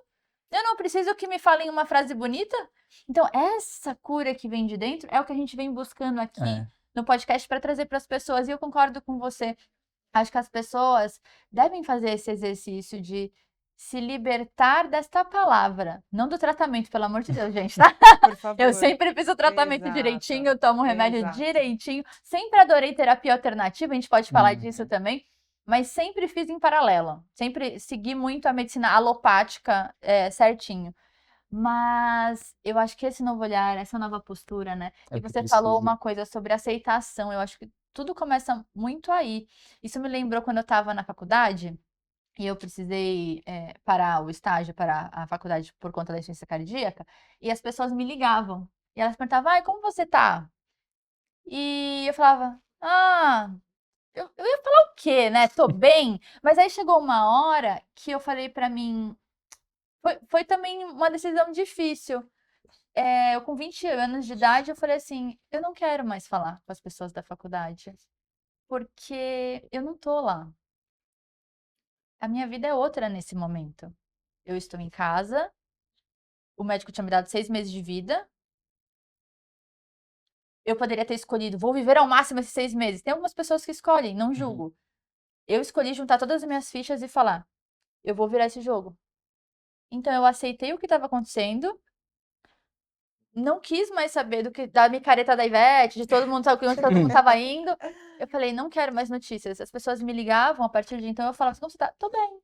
Eu não preciso que me falem uma frase bonita. Então, essa cura que vem de dentro é o que a gente vem buscando aqui no podcast para trazer para as pessoas. E eu concordo com você. Acho que as pessoas devem fazer esse exercício de se libertar desta palavra. Não do tratamento, pelo amor de Deus, gente, tá? Por favor. Eu sempre fiz o tratamento Exato. direitinho, eu tomo o remédio Exato. direitinho. Sempre adorei terapia alternativa, a gente pode falar disso também. Mas sempre fiz em paralelo. Sempre segui muito a medicina alopática certinho. Mas eu acho que esse novo olhar, essa nova postura, né? É E o que você falou precisa. uma coisa sobre aceitação. Eu acho que tudo começa muito aí. Isso me lembrou quando eu estava na faculdade e eu precisei parar o estágio, parar a faculdade por conta da insuficiência cardíaca. E as pessoas me ligavam. E elas perguntavam, ai, como você tá? E eu falava, eu ia falar o quê, né? Tô bem. Mas aí chegou uma hora que eu falei pra mim, foi também uma decisão difícil. Eu com 20 anos de idade, eu falei assim, eu não quero mais falar com as pessoas da faculdade, porque eu não tô lá. A minha vida é outra nesse momento. Eu estou em casa, o médico tinha me dado 6 meses de vida. Eu poderia ter escolhido, vou viver ao máximo esses 6 meses. Tem algumas pessoas que escolhem, não julgo. Eu escolhi juntar todas as minhas fichas e falar, eu vou virar esse jogo. Então eu aceitei o que estava acontecendo, não quis mais saber da micareta da Ivete, de todo mundo, sabe onde todo mundo estava indo. Eu falei, não quero mais notícias. As pessoas me ligavam a partir de então, eu falava, como você tá? Tô bem,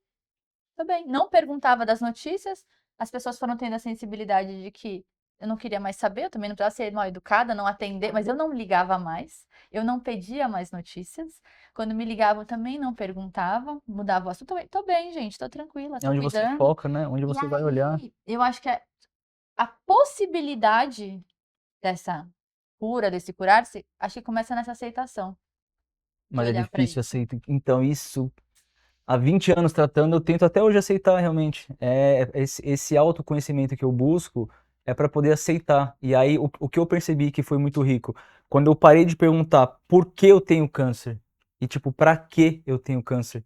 tô bem. Não perguntava das notícias, as pessoas foram tendo a sensibilidade de que eu não queria mais saber, eu também não precisava ser mal educada, não atender, mas eu não ligava mais, eu não pedia mais notícias. Quando me ligavam, também não perguntava, mudava o assunto. Tô bem, gente, tô tranquila, É tô onde você cuidando. foca, né? Onde você vai olhar. Eu acho que a possibilidade dessa cura, desse curar-se, acho que começa nessa aceitação. Mas é olhar pra difícil aceitar. Então, isso, há 20 anos tratando, eu tento até hoje aceitar realmente. Esse autoconhecimento que eu busco é para poder aceitar. E aí, o que eu percebi que foi muito rico, quando eu parei de perguntar por que eu tenho câncer, e tipo, para que eu tenho câncer?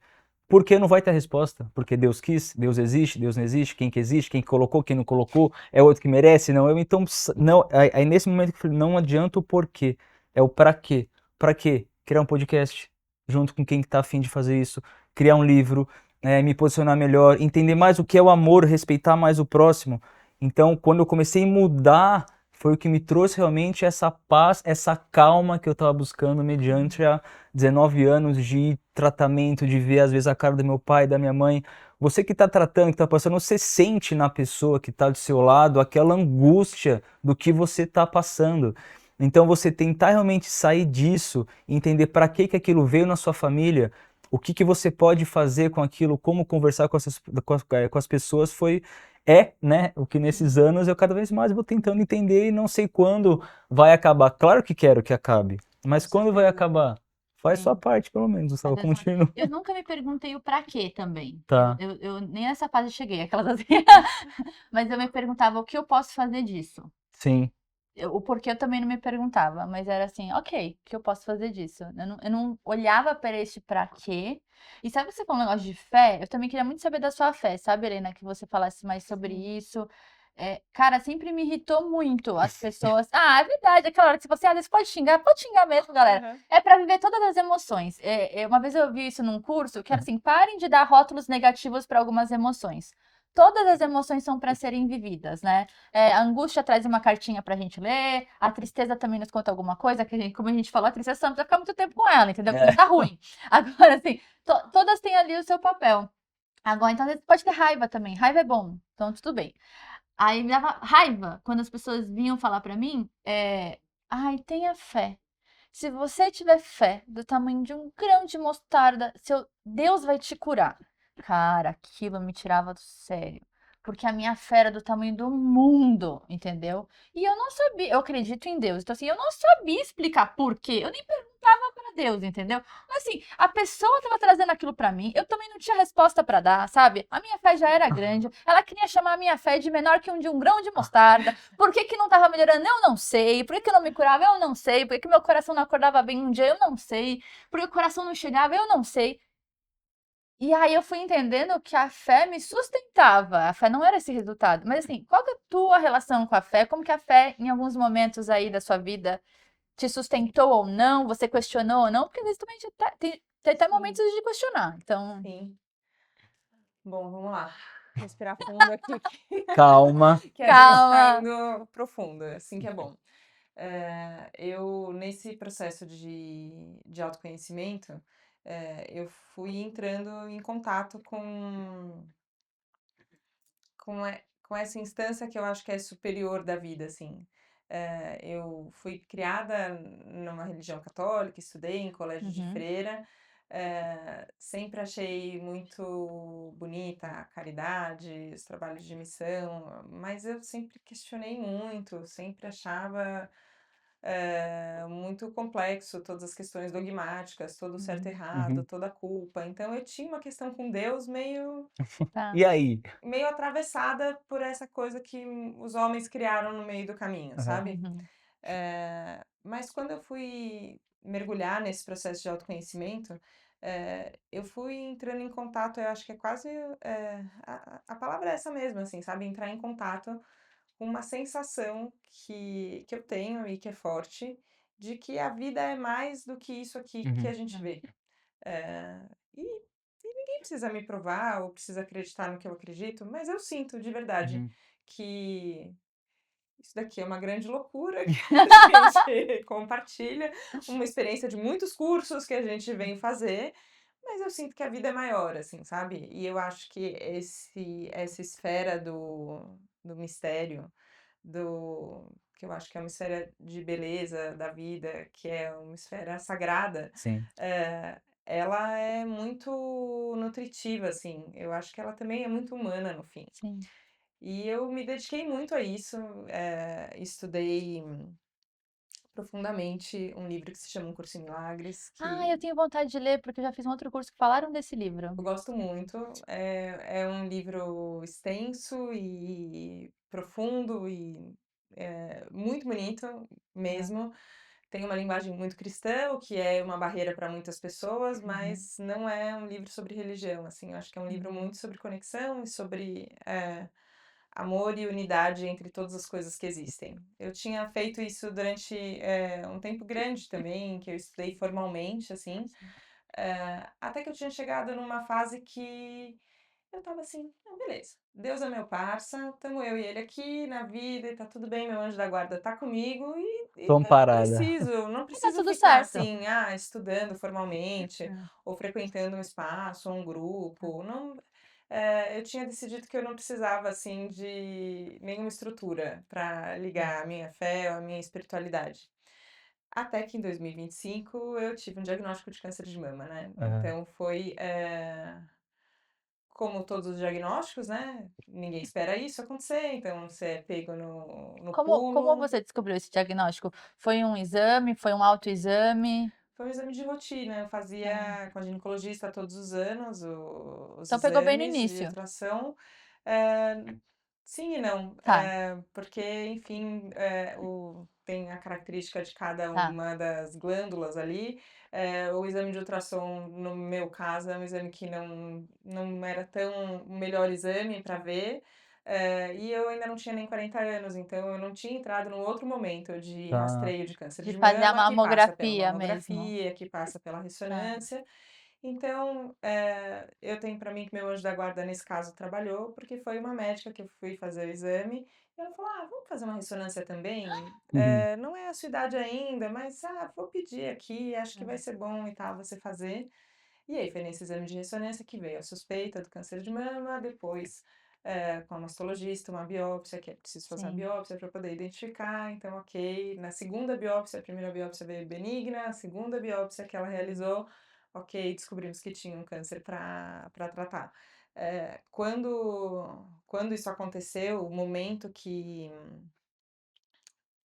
Porque não vai ter resposta. Porque Deus quis, Deus existe, Deus não existe, quem que existe, quem colocou, quem não colocou, é outro que merece, não eu. Então, não, aí nesse momento que eu falei, não adianta o porquê, é o para quê. Para quê? Criar um podcast junto com quem está afim de fazer isso, criar um livro, me posicionar melhor, entender mais o que é o amor, respeitar mais o próximo. Então, quando eu comecei a mudar, foi o que me trouxe realmente essa paz, essa calma que eu estava buscando mediante a 19 anos de tratamento, de ver às vezes a cara do meu pai, da minha mãe. Você que está tratando, que está passando, você sente na pessoa que está do seu lado aquela angústia do que você está passando. Então você tentar realmente sair disso, entender para que aquilo veio na sua família, o que você pode fazer com aquilo, como conversar com as pessoas né, o que nesses anos eu cada vez mais vou tentando entender e não sei quando vai acabar. Claro que quero que acabe, mas quando vai acabar? Faz sua parte, pelo menos, Gustavo, continua. Eu nunca me perguntei o pra quê também. Tá. Eu nem nessa fase cheguei, aquelas assim. Mas eu me perguntava o que eu posso fazer disso. Sim. O porquê eu também não me perguntava, mas era assim, ok, o que eu posso fazer disso? Eu não olhava para este pra quê. E sabe você falou um negócio de fé? Eu também queria muito saber da sua fé, sabe, Helena? Que você falasse mais sobre isso. Cara, sempre me irritou muito as pessoas. Ah, é verdade, aquela hora que você às vezes pode xingar mesmo, galera. Uhum. É pra viver todas as emoções. Uma vez eu vi isso num curso que era assim: parem de dar rótulos negativos para algumas emoções. Todas as emoções são para serem vividas, né? A angústia traz uma cartinha pra gente ler, a tristeza também nos conta alguma coisa, que como a gente falou, a tristeza não precisa ficar muito tempo com ela, entendeu? Porque tá ruim. Agora, assim, todas têm ali o seu papel. Agora, então, às vezes pode ter raiva também. Raiva é bom, então tudo bem. Aí me dava raiva quando as pessoas vinham falar pra mim, ai, tenha fé. Se você tiver fé do tamanho de um grão de mostarda, Deus vai te curar. Cara, aquilo me tirava do sério. Porque a minha fé era do tamanho do mundo, entendeu? E eu não sabia, eu acredito em Deus. Então, assim, eu não sabia explicar por quê. Eu nem perguntava pra Deus, entendeu? Mas, assim, a pessoa tava trazendo aquilo pra mim, eu também não tinha resposta pra dar, sabe? A minha fé já era grande. Ela queria chamar a minha fé de menor que de um grão de mostarda. Por que que não tava melhorando? Eu não sei. Por que que não me curava? Eu não sei. Por que que meu coração não acordava bem um dia? Eu não sei. Por que o coração não chegava? Eu não sei. E aí eu fui entendendo que a fé me sustentava, a fé não era esse resultado. Mas assim, qual que é a tua relação com a fé? Como que a fé, em alguns momentos aí da sua vida, te sustentou ou não? Você questionou ou não? Porque às vezes também tem até momentos de questionar. Então, Sim. Bom, vamos lá. Respirar fundo aqui. Calma. Que a gente tá calma. indo profundo, assim que é bom. Eu, nesse processo de autoconhecimento, eu fui entrando em contato com essa instância que eu acho que é superior da vida, assim. Eu fui criada numa religião católica, estudei em colégio de freira, sempre achei muito bonita a caridade, os trabalhos de missão, mas eu sempre questionei muito, sempre achava muito complexo todas as questões dogmáticas, todo o certo e errado, toda a culpa. Então eu tinha uma questão com Deus Tá. E aí? meio atravessada por essa coisa que os homens criaram no meio do caminho, sabe? Uhum. Mas quando eu fui mergulhar nesse processo de autoconhecimento, eu fui entrando em contato, eu acho que é quase. A palavra é essa mesmo, assim, sabe? Entrar em contato com uma sensação que eu tenho e que é forte, de que a vida é mais do que isso aqui que a gente vê. E ninguém precisa me provar ou precisa acreditar no que eu acredito, mas eu sinto de verdade que isso daqui é uma grande loucura que a gente compartilha, uma experiência de muitos cursos que a gente vem fazer, mas eu sinto que a vida é maior, assim, sabe? E eu acho que essa esfera do mistério, que eu acho que é uma esfera de beleza da vida, que é uma esfera sagrada, Sim. ela é muito nutritiva, assim. Eu acho que ela também é muito humana no fim. Sim. E eu me dediquei muito a isso, estudei profundamente um livro que se chama Um Curso em Milagres, Ah, eu que tenho vontade de ler, porque eu já fiz um outro curso que falaram desse livro. eu gosto muito. É um livro extenso e profundo e muito bonito Ah, mesmo. Tem uma linguagem muito cristã, o que é uma barreira para muitas pessoas, uhum, mas não é um livro sobre religião, assim. Eu acho que é um livro uhum. muito sobre conexão e sobre amor e unidade entre todas as coisas que existem. Eu tinha feito isso durante um tempo grande também, que eu estudei formalmente, assim, até que eu tinha chegado numa fase que eu tava assim, ah, beleza, Deus é meu parça, tamo eu e ele aqui na vida e tá tudo bem, meu anjo da guarda tá comigo e Tão eu não parada. preciso, não E tá preciso tudo ficar certo. assim, estudando formalmente É, ou frequentando um espaço, um grupo, não, eu tinha decidido que eu não precisava assim de nenhuma estrutura para ligar a minha fé ou a minha espiritualidade. Até que em 2025 eu tive um diagnóstico de câncer de mama, né? Ah, Então foi, como todos os diagnósticos, né? Ninguém espera isso acontecer, então você é pego no Como pulo. você descobriu esse diagnóstico? Foi um exame? Foi um autoexame? Foi um exame de rotina, eu Ah, fazia com a ginecologista todos os anos os então pegou bem no exames de início. ultrassom. Eh, sim e não, Tá, porque, enfim, tem a característica de cada tá. uma das glândulas ali. O exame de ultrassom, no meu caso, é um exame que não era tão o melhor exame para ver. E eu ainda não tinha nem 40 anos, então eu não tinha entrado num outro momento de tá. rastreio de câncer De de fazer a mama, que passa pela mamografia mesmo. mamografia, que passa pela Tá. ressonância. Então, eu tenho para mim que meu anjo da guarda nesse caso trabalhou, porque foi uma médica que eu fui fazer o exame, e ela falou: "Ah, vamos fazer uma ressonância também? Uhum. Não é a sua idade ainda, mas, vou pedir aqui, acho que vai É. ser bom e tal você fazer". E aí foi nesse exame de ressonância que veio a suspeita do câncer de mama, depois, com a mastologista, uma biópsia, que é preciso fazer uma Sim. biópsia para poder identificar, então ok. Na segunda biópsia, a primeira biópsia veio benigna, a segunda biópsia que ela realizou, ok, descobrimos que tinha um câncer para tratar. Quando isso aconteceu, o momento que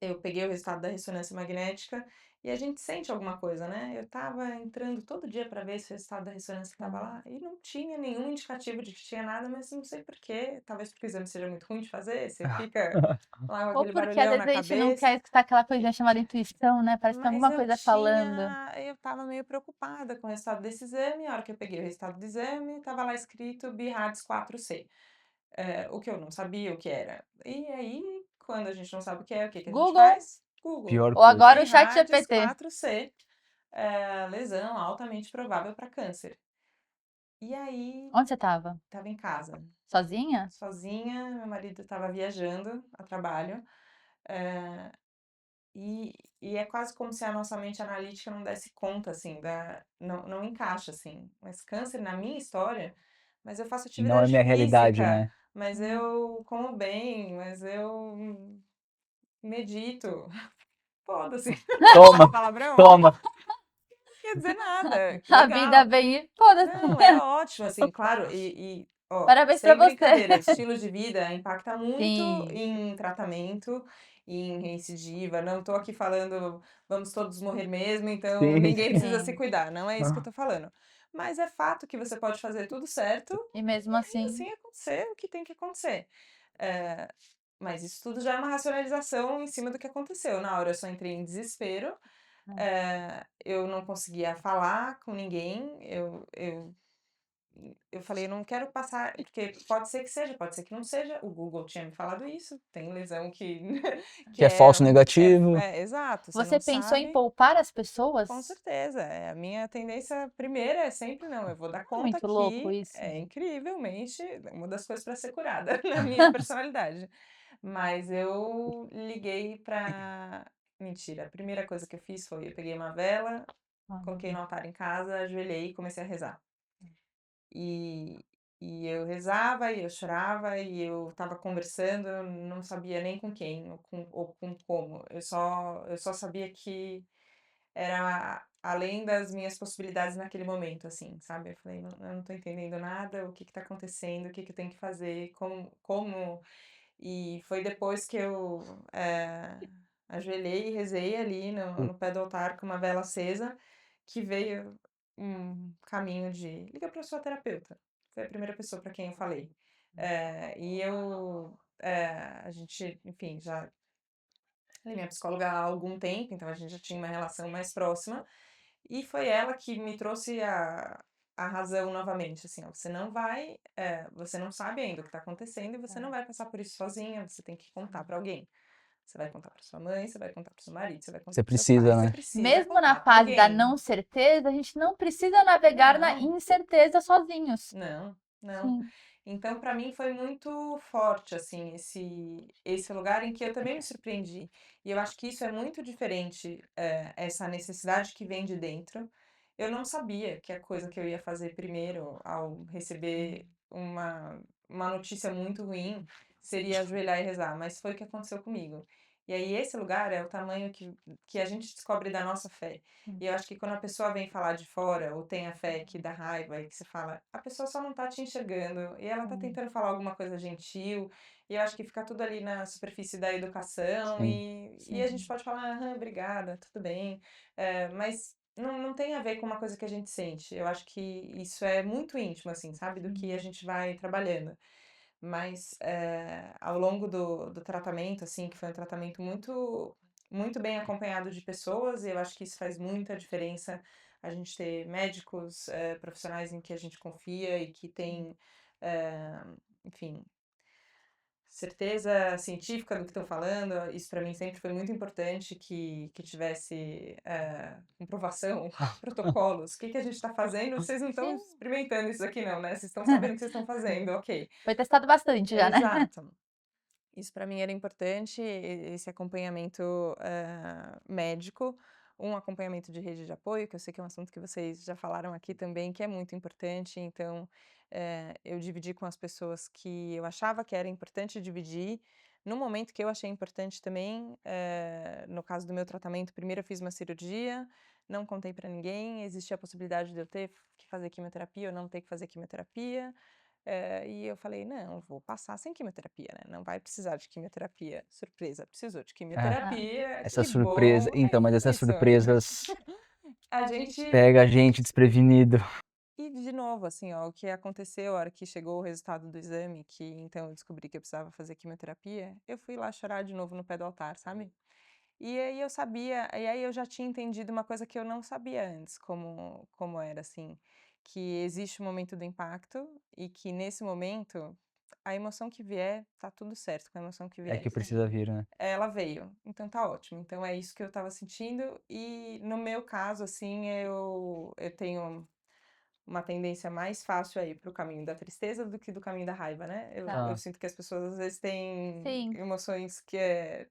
eu peguei o resultado da ressonância magnética e a gente sente alguma coisa, né? Eu estava entrando todo dia para ver se o resultado da ressonância estava Aham. lá e não tinha nenhum indicativo de que tinha nada, mas não sei por quê. Talvez porque o exame seja muito ruim de fazer, você fica lá com Ou aquele porque às barulhão vezes na a gente não cabeça. quer escutar aquela coisinha chamada intuição, né? Parece que tem Mas alguma coisa falando. eu estava meio preocupada com o resultado desse exame. A hora que eu peguei o resultado do exame, estava lá escrito BIRADS 4C, o que eu não sabia o que era. E aí, quando a gente não sabe o que é, o que que a gente Google, faz? Google. Pior ou coisa. agora o chat BIRADS GPT. 4C, lesão altamente provável para câncer. E aí, Onde você tava? estava em casa, Sozinha? sozinha, meu marido estava viajando a trabalho, eh, e é quase como se a nossa mente analítica não desse conta, assim, não encaixa, assim. Mas câncer, na minha história, mas eu faço Não é atividade minha realidade, física, né? mas Hum. eu como bem, mas eu medito. Foda-se. Toma, Palavrão? toma. Não quer dizer nada. Que A vida legal. vem. Foda-se. Não, é ótimo, assim, claro, ó, Parabéns pra sem você. brincadeira, estilo de vida impacta muito Sim, em tratamento, em recidiva. Não tô aqui falando vamos todos morrer mesmo, então Sim, ninguém sim. precisa se sim. cuidar. Não é isso que eu tô falando. Mas é fato que você pode fazer tudo certo E mesmo e ainda assim. assim acontecer o que tem que acontecer. Eh, mas isso tudo já é uma racionalização em cima do que aconteceu. Na hora eu só entrei em desespero, eu não conseguia falar com ninguém, eu falei: "Não quero passar", porque pode ser que seja, pode ser que não seja. O Google tinha me falado isso, tem lesão que que Que é falso negativo. exato, você Você não pensou em sabe. poupar as Com pessoas? certeza, a minha tendência primeira é sempre: "Não, eu vou dar É conta muito louco aqui", isso. é incrivelmente uma das coisas para ser curada na minha personalidade. Mas eu liguei pra mentira, a primeira coisa que eu fiz foi eu peguei uma vela, coloquei no altar em casa, ajoelhei e comecei a rezar. E e eu rezava, e eu chorava, e eu estava conversando, eu não sabia nem com quem ou com como, eu só sabia que era além das minhas possibilidades naquele momento, assim, sabe? Eu falei, eu não tô entendendo nada, o que que tá acontecendo, o que que eu tenho que fazer, como... E foi depois que eu ajoelhei e rezei ali no pé do altar com uma vela acesa, que veio um caminho de liga para sua terapeuta. Foi a primeira pessoa para quem eu falei. A gente, enfim, já ela é minha psicóloga há algum tempo, então a gente já tinha uma relação mais próxima. E foi ela que me trouxe a razão novamente, assim, ó, você não sabe ainda o que está acontecendo e você não vai passar por isso sozinha, você tem que contar para alguém. Você vai contar para sua mãe, você vai contar para seu marido, você vai contar Você para seus precisa, pais, né? você precisa Mesmo na contar pra fase da alguém. não certeza, a gente não precisa navegar na Não. incerteza sozinhos. Não, não. Sim. Então, para mim foi muito forte, assim, esse lugar em que eu também me surpreendi. E eu acho que isso é muito diferente, essa necessidade que vem de dentro. Eu não sabia que a coisa que eu ia fazer primeiro, ao receber uma notícia muito ruim, seria ajoelhar e rezar, mas foi o que aconteceu comigo. E aí, esse lugar é o tamanho que a gente descobre da nossa fé. E eu acho que quando a pessoa vem falar de fora, ou tem a fé que dá raiva, e que você fala, a pessoa só não tá te enxergando, e ela tá tentando falar alguma coisa gentil, e eu acho que fica tudo ali na superfície da educação, Sim. e a gente pode falar, obrigada, tudo bem, mas não tem a ver com uma coisa que a gente sente. Eu acho que isso é muito íntimo, assim, sabe, do que a gente vai trabalhando. Mas ao longo do tratamento, assim, que foi um tratamento muito bem acompanhado de pessoas, e eu acho que isso faz muita diferença, a gente ter médicos, profissionais em que a gente confia e que tem, enfim, certeza científica do que estão falando. Isso para mim sempre foi muito importante, que tivesse comprovação, protocolos. O que que a gente está fazendo? Vocês não estão experimentando isso aqui não, né? Vocês estão sabendo o que vocês estão fazendo, ok. Foi testado bastante já, né? Exato. Isso para mim era importante, esse acompanhamento médico, um acompanhamento de rede de apoio, que eu sei que é um assunto que vocês já falaram aqui também, que é muito importante. Então, eu dividi com as pessoas que eu achava que era importante dividir. No momento que eu achei importante também, no caso do meu tratamento, primeiro eu fiz uma cirurgia, não contei para ninguém, existia a possibilidade de eu ter que fazer quimioterapia ou não ter que fazer quimioterapia. E eu falei, não, vou passar sem quimioterapia, né? Não vai precisar de quimioterapia. Surpresa, precisou de quimioterapia. Essa Que surpresa. bom, Então, mas é essas isso. surpresas A gente... pega a gente desprevenido. E de novo, assim, ó, o que aconteceu a hora que chegou o resultado do exame, que então eu descobri que eu precisava fazer quimioterapia, eu fui lá chorar de novo no pé do altar, sabe? E aí eu sabia, e aí eu já tinha entendido uma coisa que eu não sabia antes, como era, assim, que existe o momento do impacto e que nesse momento, a emoção que vier, tá tudo certo com a emoção que É vier. que precisa vir, né? Ela veio, então tá ótimo. Então é isso que eu tava sentindo e no meu caso, assim, eu tenho uma tendência mais fácil aí pro caminho da tristeza do que do caminho da raiva, né? Eu Tá. sinto que as pessoas às vezes têm Sim. emoções que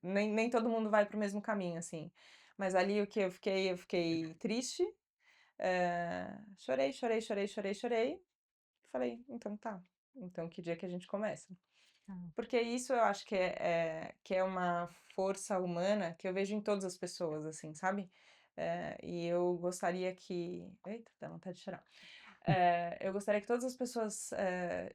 nem todo mundo vai pro mesmo caminho, assim. Mas ali o que eu fiquei triste, chorei, chorei, chorei, chorei, chorei. Falei, então tá. Então que dia que a gente começa? Porque isso eu acho que é uma força humana que eu vejo em todas as pessoas, assim, sabe? E eu gostaria que... Eita, dá vontade de chorar. Eu gostaria que todas as pessoas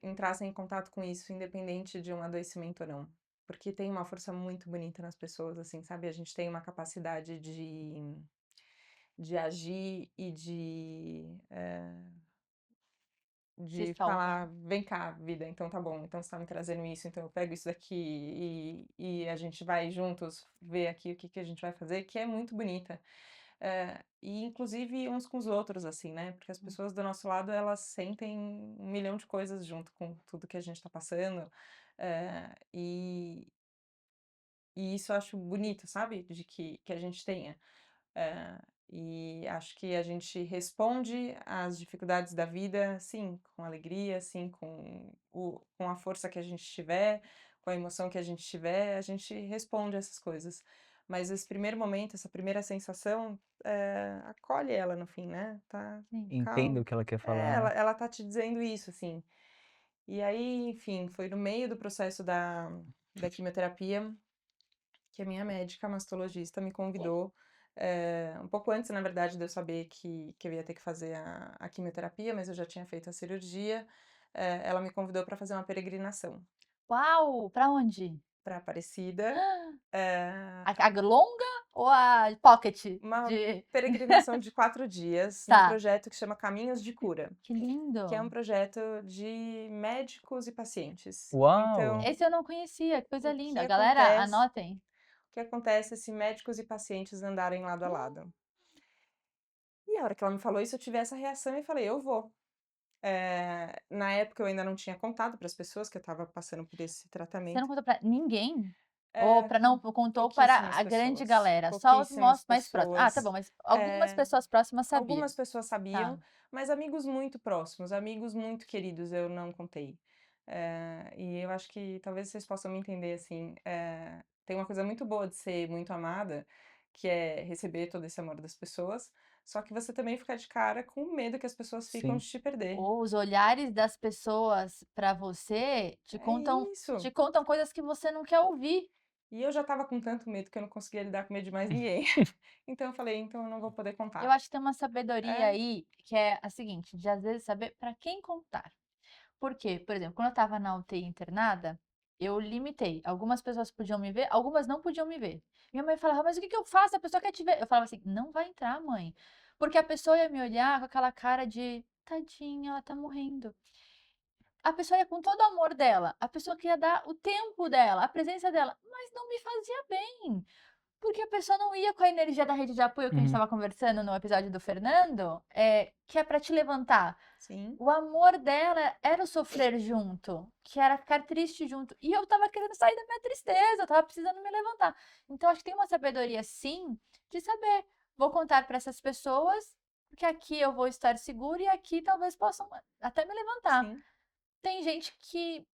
entrassem em contato com isso, independente de um adoecimento ou não. Porque tem uma força muito bonita nas pessoas, assim, sabe? A gente tem uma capacidade de agir e de solta. falar, vem cá, vida, então tá bom, então você tá me trazendo isso, então eu pego isso daqui e a gente vai juntos ver aqui o que que a gente vai fazer, que é muito bonita. E inclusive uns com os outros, assim, né? Porque as pessoas do nosso lado, elas sentem um milhão de coisas junto com tudo que a gente tá passando. eh, e, e isso eu acho bonito, sabe? De que a gente tenha. E acho que a gente responde às dificuldades da vida, sim, com alegria, sim, com a força que a gente tiver, com a emoção que a gente tiver, a gente responde essas coisas. Mas esse primeiro momento, essa primeira sensação, acolhe ela no fim, né? Tá, Entenda calma. o que ela quer É, falar, né? ela tá te dizendo isso, assim. E aí, enfim, foi no meio do processo da quimioterapia que a minha médica mastologista me convidou um pouco antes, na verdade, de eu saber que eu ia ter que fazer a quimioterapia, mas eu já tinha feito a cirurgia, ela me convidou para fazer uma peregrinação Uau! Pra onde? para Aparecida. eh, A longa ou a pocket? uma De... peregrinação de 4 dias num Tá. projeto que chama Caminhos de Cura, Que que é um lindo. projeto de médicos e pacientes. Uau! Então, Esse eu não conhecia, que coisa o que linda. Galera, acontece anotem. o que acontece se médicos e pacientes andarem lado a lado? E a hora que ela me falou isso, eu tive essa reação e falei: "Eu vou". Na época eu ainda não tinha contado para as pessoas que eu estava passando por esse Você não tratamento. contou pra ninguém? Ou para não contou para Pouquíssimas a grande pessoas, galera, só os pouquíssimas mais próximos. Ah, tá bom, pessoas. mas algumas pessoas próximas sabiam. Algumas pessoas Tá. sabiam, mas amigos muito próximos, amigos muito queridos eu não contei. E eu acho que talvez vocês possam me entender, assim, tem uma coisa muito boa de ser muito amada, que é receber todo esse amor das pessoas, só que você também fica de cara com o medo que as pessoas ficam Sim. de te perder. Ou os olhares das pessoas para você É isso. te contam coisas que você não quer ouvir. E eu já estava com tanto medo que eu não conseguia lidar com medo de mais ninguém. Então eu falei: "Então eu não vou poder Eu contar". acho que tem uma sabedoria É, aí, que é a seguinte, de às vezes saber para quem contar. Por quê? Por exemplo, quando eu estava na UTI internada, eu limitei. Algumas pessoas podiam me ver, algumas não podiam me ver. Minha mãe falava, mas o que que eu faço? A pessoa quer te ver. Eu falava assim, não vai entrar, mãe. Porque a pessoa ia me olhar com aquela cara de, tadinha, ela tá morrendo. A pessoa ia com todo o amor dela, a pessoa queria dar o tempo dela, a presença dela, mas não me fazia bem. Porque a pessoa não ia com a energia da rede de apoio que a gente Uhum. estava conversando no episódio do Fernando, que é para te levantar. sim. O amor dela era o sofrer junto, que era ficar triste junto. E eu tava querendo sair da minha tristeza, eu tava precisando me levantar. Então, acho que tem uma sabedoria, sim, de saber. Vou contar para essas pessoas, porque aqui eu vou estar seguro e aqui talvez possam até me levantar. Sim. Tem gente que,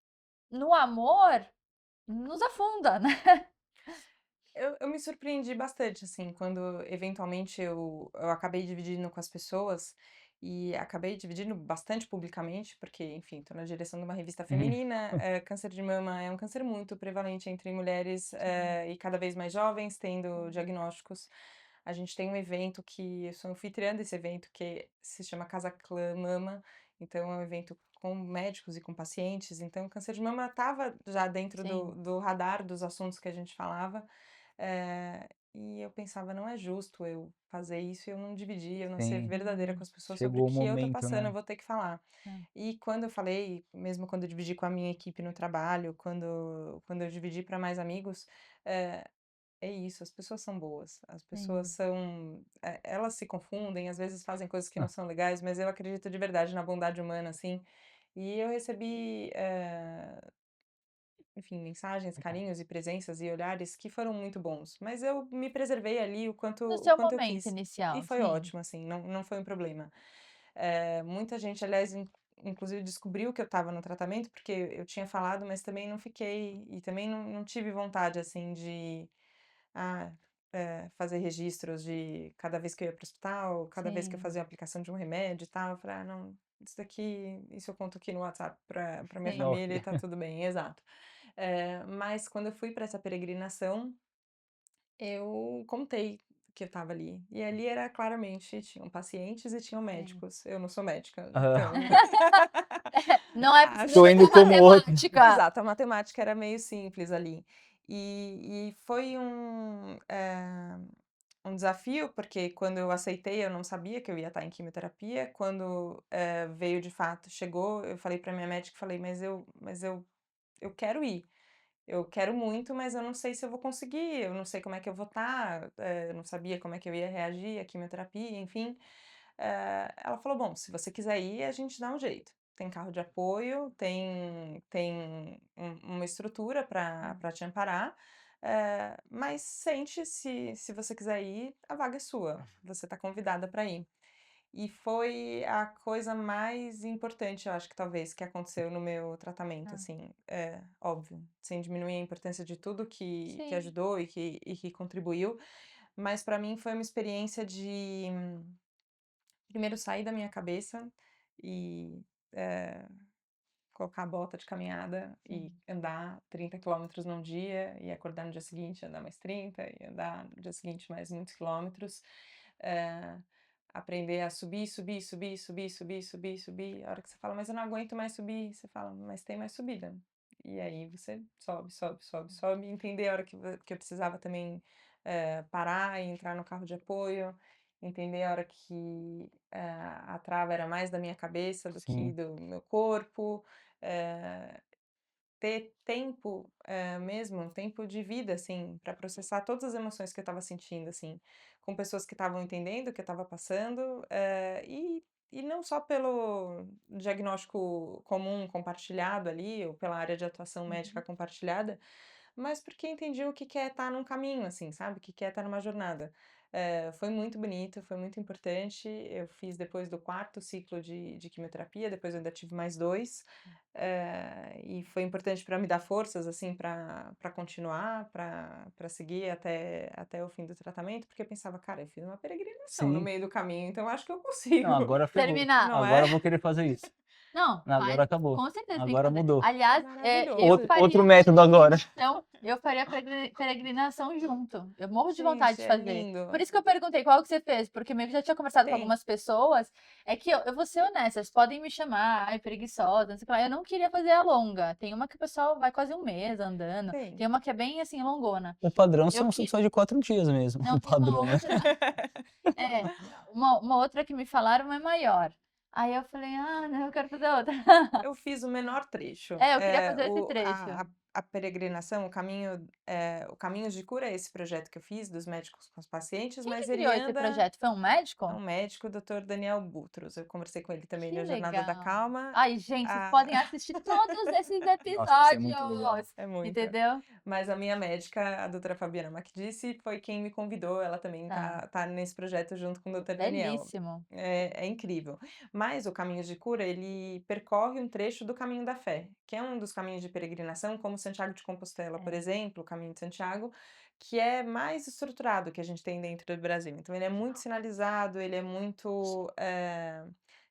no amor, nos afunda, né? Eu me surpreendi bastante, assim, quando eventualmente eu acabei dividindo com as pessoas e acabei dividindo bastante publicamente, porque, enfim, estou na direção de uma revista Uhum. feminina. Câncer de mama é um câncer muito prevalente entre mulheres, Sim. e cada vez mais jovens tendo diagnósticos. A gente tem um evento que eu sou anfitriã desse evento que se chama Casa Clã Mama, então é um evento com médicos e com pacientes. Então, o câncer de mama estava já dentro Sim, do radar dos assuntos que a gente falava. E eu pensava: "Não é justo eu fazer isso e eu não dividir, eu não ser Sim. verdadeira com as pessoas sobre o Chegou o que eu tô momento, passando, eu né? vou ter que falar". é, E quando eu falei, mesmo quando eu dividi com a minha equipe no trabalho, quando eu dividi para mais amigos, eh, é isso, as pessoas são boas, as pessoas sim. são, elas se confundem, às vezes fazem coisas que não são legais, mas eu acredito de verdade na bondade humana, assim. E eu recebi, enfim, mensagens, carinhos e presenças e olhares que foram muito bons, mas eu me preservei ali No o seu quanto eu momento quis, e inicial, foi sim, ótimo, assim, não foi um problema. Muita gente, aliás, inclusive descobriu que eu estava no tratamento, porque eu tinha falado, mas também não fiquei e também não tive vontade, assim, de, ah, fazer registros de cada vez que eu ia para o hospital, cada vez que eu sim, fazia a aplicação de um remédio e tal, eu falei: "Ah, não, isso daqui, isso eu conto aqui no WhatsApp para minha sim. família e Ok. tá tudo bem", exato. Mas quando eu fui para essa peregrinação, eu contei que eu estava ali. E ali era claramente, tinham pacientes e tinham Sim. médicos. Eu não sou médica, Aham. então Não é acho Tô não é indo tão como outro. matemática. exato, a matemática era meio simples ali. E foi um desafio, porque quando eu aceitei, eu não sabia que eu ia estar em quimioterapia. Quando, veio de fato, chegou, eu falei para minha médica, falei: "Mas eu quero ir". Eu quero muito, mas eu não sei se eu vou conseguir, eu não sei como é que eu vou estar, eu não sabia como é que eu ia reagir à quimioterapia, enfim. Ela falou: "Bom, se você quiser ir, a gente dá um jeito. Tem carro de apoio, tem uma estrutura para te amparar, mas sente, se você quiser ir, a vaga é sua, você está convidada para ir". E foi a coisa mais importante, eu acho que talvez, que aconteceu no meu tratamento, Ah, assim, óbvio, sem diminuir a importância de tudo que sim. ajudou e que contribuiu, mas para mim foi uma experiência de, primeiro sair da minha cabeça e, eh, colocar a bota de caminhada e andar 30 quilômetros num dia e acordar no dia seguinte, andar mais 30 e andar no dia seguinte mais muitos quilômetros. Eh, aprender a subir, subir, subir, subir, subir, subir, subir. A hora que você fala, mas eu não aguento mais subir, você fala, mas tem mais subida. E aí você sobe, sobe, sobe, sobe. Entender a hora que eu precisava também parar e entrar no carro de apoio. Entender a hora que a trava era mais da minha cabeça do que Sim. do meu corpo. eh, ter tempo, mesmo, tempo de vida, assim, para processar todas as emoções que eu estava sentindo, assim, com pessoas que estavam entendendo o que eu estava passando, e não só pelo diagnóstico comum compartilhado ali, ou pela área de atuação médica compartilhada, mas porque entendi o que que é estar num caminho, assim, sabe, o que que é estar numa jornada. Foi muito bonito, foi muito importante. Eu fiz depois do 4º ciclo de quimioterapia, depois eu ainda tive mais 2, e foi importante para me dar forças, assim, para continuar, para seguir até o fim do tratamento, porque eu pensava: "Cara, eu fiz uma peregrinação no Sim. meio do caminho, então eu acho que eu Não, consigo", agora ferrou. Terminar. não é? Agora eu vou querer fazer isso. Não, Agora acabou. com certeza tem que Agora fazer. mudou. Aliás, eu Maravilhoso. faria Outro método agora. eu faria peregrinação junto. Eu morro de vontade Gente, de é fazer. lindo. Por isso que eu perguntei qual que você fez, porque meio que já tinha conversado com Tem. algumas pessoas. É que eu vou ser honesta, vocês podem me chamar, ai, preguiçosa, não sei o que lá. Eu não queria fazer a longa. Tem uma que o pessoal vai quase um mês andando. Tem. Tem uma que é bem assim, longona. O padrão Eu são que- só de 4 dias mesmo. Não, O tem uma padrão, né? outra. É, uma outra que me falaram é maior. Aí eu falei, ah, não, eu quero fazer outra. Eu fiz o menor trecho. É, eu queria fazer esse trecho. A peregrinação, o Caminhos de Cura é esse projeto que eu fiz dos médicos com os pacientes, Quem mas que ele criou esse anda. projeto? Foi um É médico? um médico, o Dr. Daniel Butros. Eu conversei com ele também Que na Jornada da legal. Calma. Ai, gente, vocês Ah, podem assistir todos esses Nossa, isso é muito legal. episódios. é muito. Entendeu? Mas a minha médica, a doutora Fabiana Macdisse, foi quem me convidou. Ela também Tá. tá nesse projeto junto com o Dr. Daniel. Belíssimo. É incrível. Mas o Caminhos de Cura, ele percorre um trecho do Caminho da Fé, que é um dos caminhos de peregrinação, como Santiago de Compostela, por exemplo, o Caminho de Santiago, que é mais estruturado que a gente tem dentro do Brasil. Então, ele é muito sinalizado, ele é muito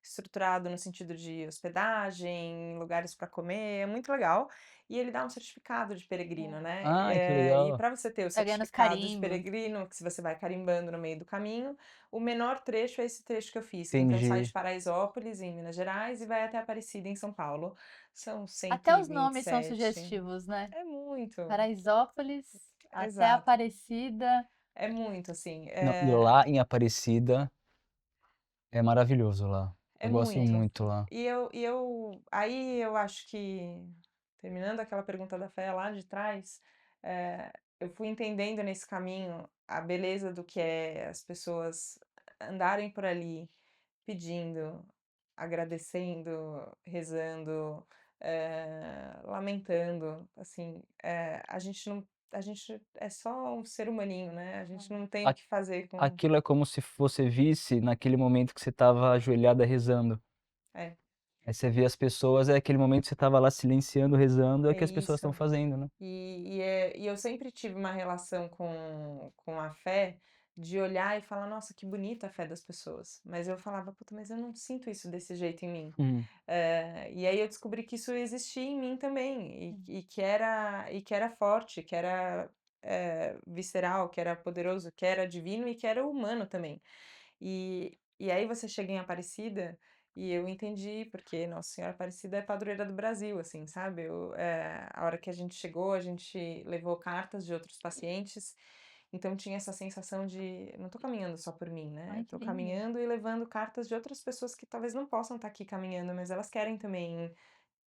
estruturado no sentido de hospedagem, lugares para comer, é muito legal. E ele dá um certificado de peregrino, né? Ai, que E legal. para você ter o Tá ganhando os certificado de carimbos. peregrino, que se você vai carimbando no meio do caminho, o menor trecho é esse trecho que eu fiz, que então sai de Entendi. Paraisópolis, em Minas Gerais, e vai até Aparecida, em São Paulo. São Até os nomes são 127. sugestivos, né? É muito, Paraisópolis até exato. Aparecida. É muito, assim, Não, e lá em Aparecida é maravilhoso lá. é Eu gosto muito. muito lá. Aí eu acho que, terminando aquela pergunta da Fé lá de trás, eu fui entendendo nesse caminho a beleza do que é as pessoas andarem por ali pedindo, agradecendo, rezando, lamentando, assim, a gente é só um ser humaninho, né? A gente não tem o A- que fazer com. Aquilo é como se você visse naquele momento que você estava ajoelhada rezando. É, Aí você vê as pessoas, é aquele momento que você estava lá silenciando, rezando, é o é que as pessoas estão isso. fazendo, né? E eu sempre tive uma relação com a fé de olhar e falar, nossa, que bonita a fé das pessoas. Mas eu falava, puta, mas eu não sinto isso desse jeito em mim. Uhum. E aí eu descobri que isso existia em mim também, e que era forte, que era visceral, que era poderoso, que era divino e que era humano também. E aí você chega em Aparecida e eu entendi, porque Nossa Senhora Aparecida é padroeira do Brasil, assim, sabe? A hora que a gente chegou, a gente levou cartas de outros pacientes, então tinha essa sensação de, não tô caminhando só por mim, né? Ai, Eu que tô lindo. caminhando e levando cartas de outras pessoas que talvez não possam estar aqui caminhando, mas elas querem também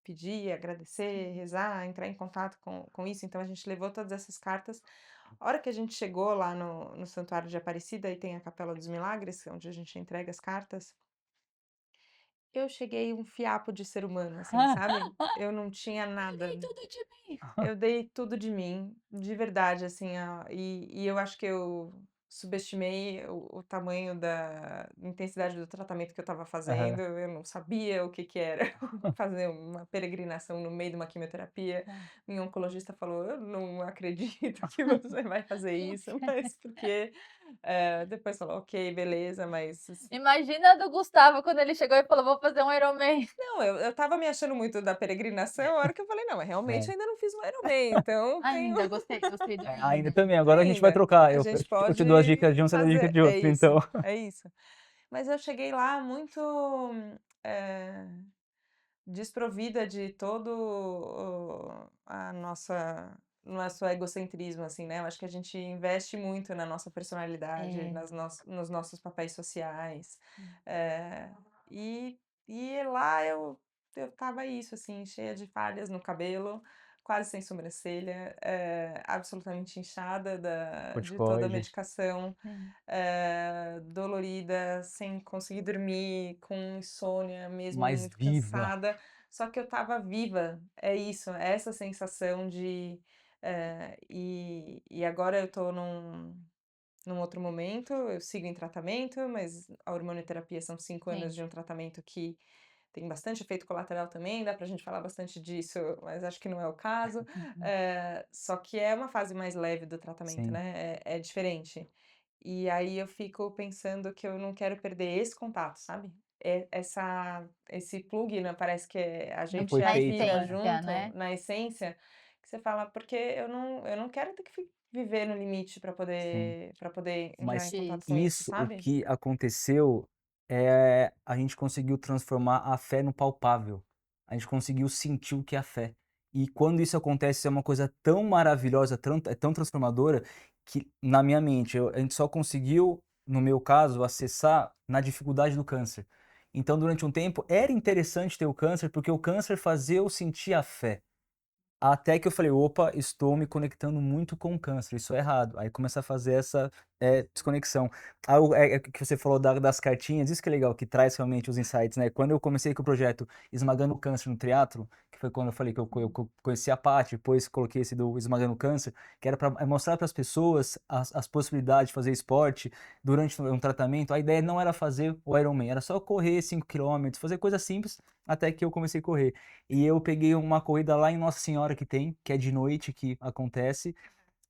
pedir, agradecer, rezar, entrar em contato com isso. Então a gente levou todas essas cartas. A hora que a gente chegou lá no Santuário de Aparecida, e tem a Capela dos Milagres, onde a gente entrega as cartas, eu cheguei um fiapo de ser humano, assim, sabe? Eu não tinha nada. Dei tudo de mim. Eu dei tudo de mim, de verdade, assim, e eu acho que subestimei o tamanho da intensidade do tratamento que eu estava fazendo, eu não sabia o que que era fazer uma peregrinação no meio de uma quimioterapia. Minha oncologista falou: "Eu não acredito que você vai fazer isso", mas porque, depois falou: "Ok, beleza, mas". Imagina a do Gustavo quando ele chegou e falou: vou fazer um Ironman. Não, eu estava me achando muito da peregrinação, a hora que eu falei: "Não, mas realmente É. eu ainda não fiz um Ironman, então tenho Ainda, gostei do Ainda ainda. também, agora a gente vai ainda, trocar. a Eu, gente eu te dou as dicas pode de um, você dá as dicas fazer". de outro, então. É isso. Mas eu cheguei lá muito, eh, desprovida de todo a nosso egocentrismo, assim, né, eu acho que a gente investe muito na nossa personalidade, É. nos nossos papéis sociais, eh, e lá eu estava isso, assim, cheia de falhas no cabelo, quase sem sobrancelha, absolutamente inchada de toda a Corticoide. medicação, Sim. dolorida, sem conseguir dormir, com insônia, mesmo Mais muito viva. cansada, só que eu estava viva, é isso, é essa sensação de, e agora eu tô num outro momento, eu sigo em tratamento, mas a hormonioterapia são 5 anos Sim. de um tratamento que tem bastante efeito colateral também, dá pra gente falar bastante disso, mas acho que não é o caso. Só que é uma fase mais leve do tratamento, Sim. né, é diferente. E aí eu fico pensando que eu não quero perder esse contato, sabe? Esse plug, né, parece que a Não gente foi é a Na feito, vida né? essência, junto, né? na essência, que você fala, porque eu não quero ter que viver no limite para Sim. poder entrar em Mas contato Isso. com isso, isso, o sabe? que aconteceu é a gente conseguiu transformar a fé no palpável. A gente conseguiu sentir o que é a fé. E quando isso acontece, é uma coisa tão maravilhosa, é tão transformadora, que na minha mente, a gente só conseguiu, no meu caso, acessar na dificuldade do câncer. Então, durante um tempo, era interessante ter o câncer, porque o câncer fazia eu sentir a fé. Até que eu falei: "Opa, estou me conectando muito com o câncer, isso é errado". Aí começa a fazer essa, desconexão. Aí que você falou das cartinhas, isso que é legal, que traz realmente os insights, né. Quando eu comecei com o projeto Esmagando o Câncer no Triatlo, que foi quando eu falei que eu conheci a Paty, depois coloquei esse do Esmagando o Câncer, que era para mostrar para as pessoas as possibilidades de fazer esporte durante um tratamento. A ideia não era fazer o Ironman, era só correr 5 quilômetros, fazer coisa simples, até que eu comecei a correr. E eu peguei uma corrida lá em Nossa Senhora que tem, que é de noite que acontece,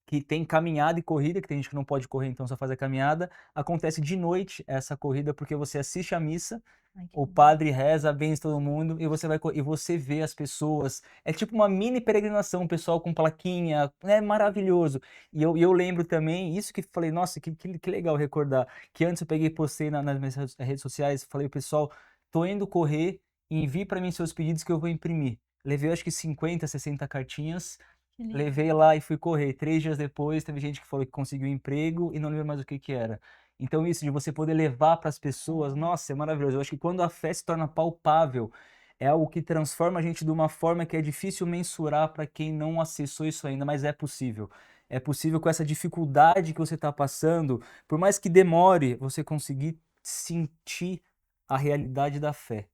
que tem caminhada e corrida, que tem gente que não pode correr, então só faz a caminhada. Acontece de noite essa corrida porque você assiste a missa, Ai, que o lindo. padre reza, benze todo mundo e você vai e você vê as pessoas. É tipo uma mini peregrinação, o pessoal com plaquinha, é maravilhoso. E eu lembro também, isso que falei, nossa, que legal recordar, que antes eu peguei e postei nas minhas redes sociais, falei, pessoal, tô indo correr, envie para mim seus pedidos que eu vou imprimir. Levei acho que 50, 60 cartinhas, Que lindo. levei lá e fui correr. 3 dias depois, teve gente que falou que conseguiu emprego e não lembro mais o que que era. Então isso de você poder levar para as pessoas, nossa, é maravilhoso. Eu acho que quando a fé se torna palpável, é algo que transforma a gente de uma forma que é difícil mensurar para quem não acessou isso ainda, mas é possível. É possível com essa dificuldade que você está passando, por mais que demore, você conseguir sentir a realidade da fé.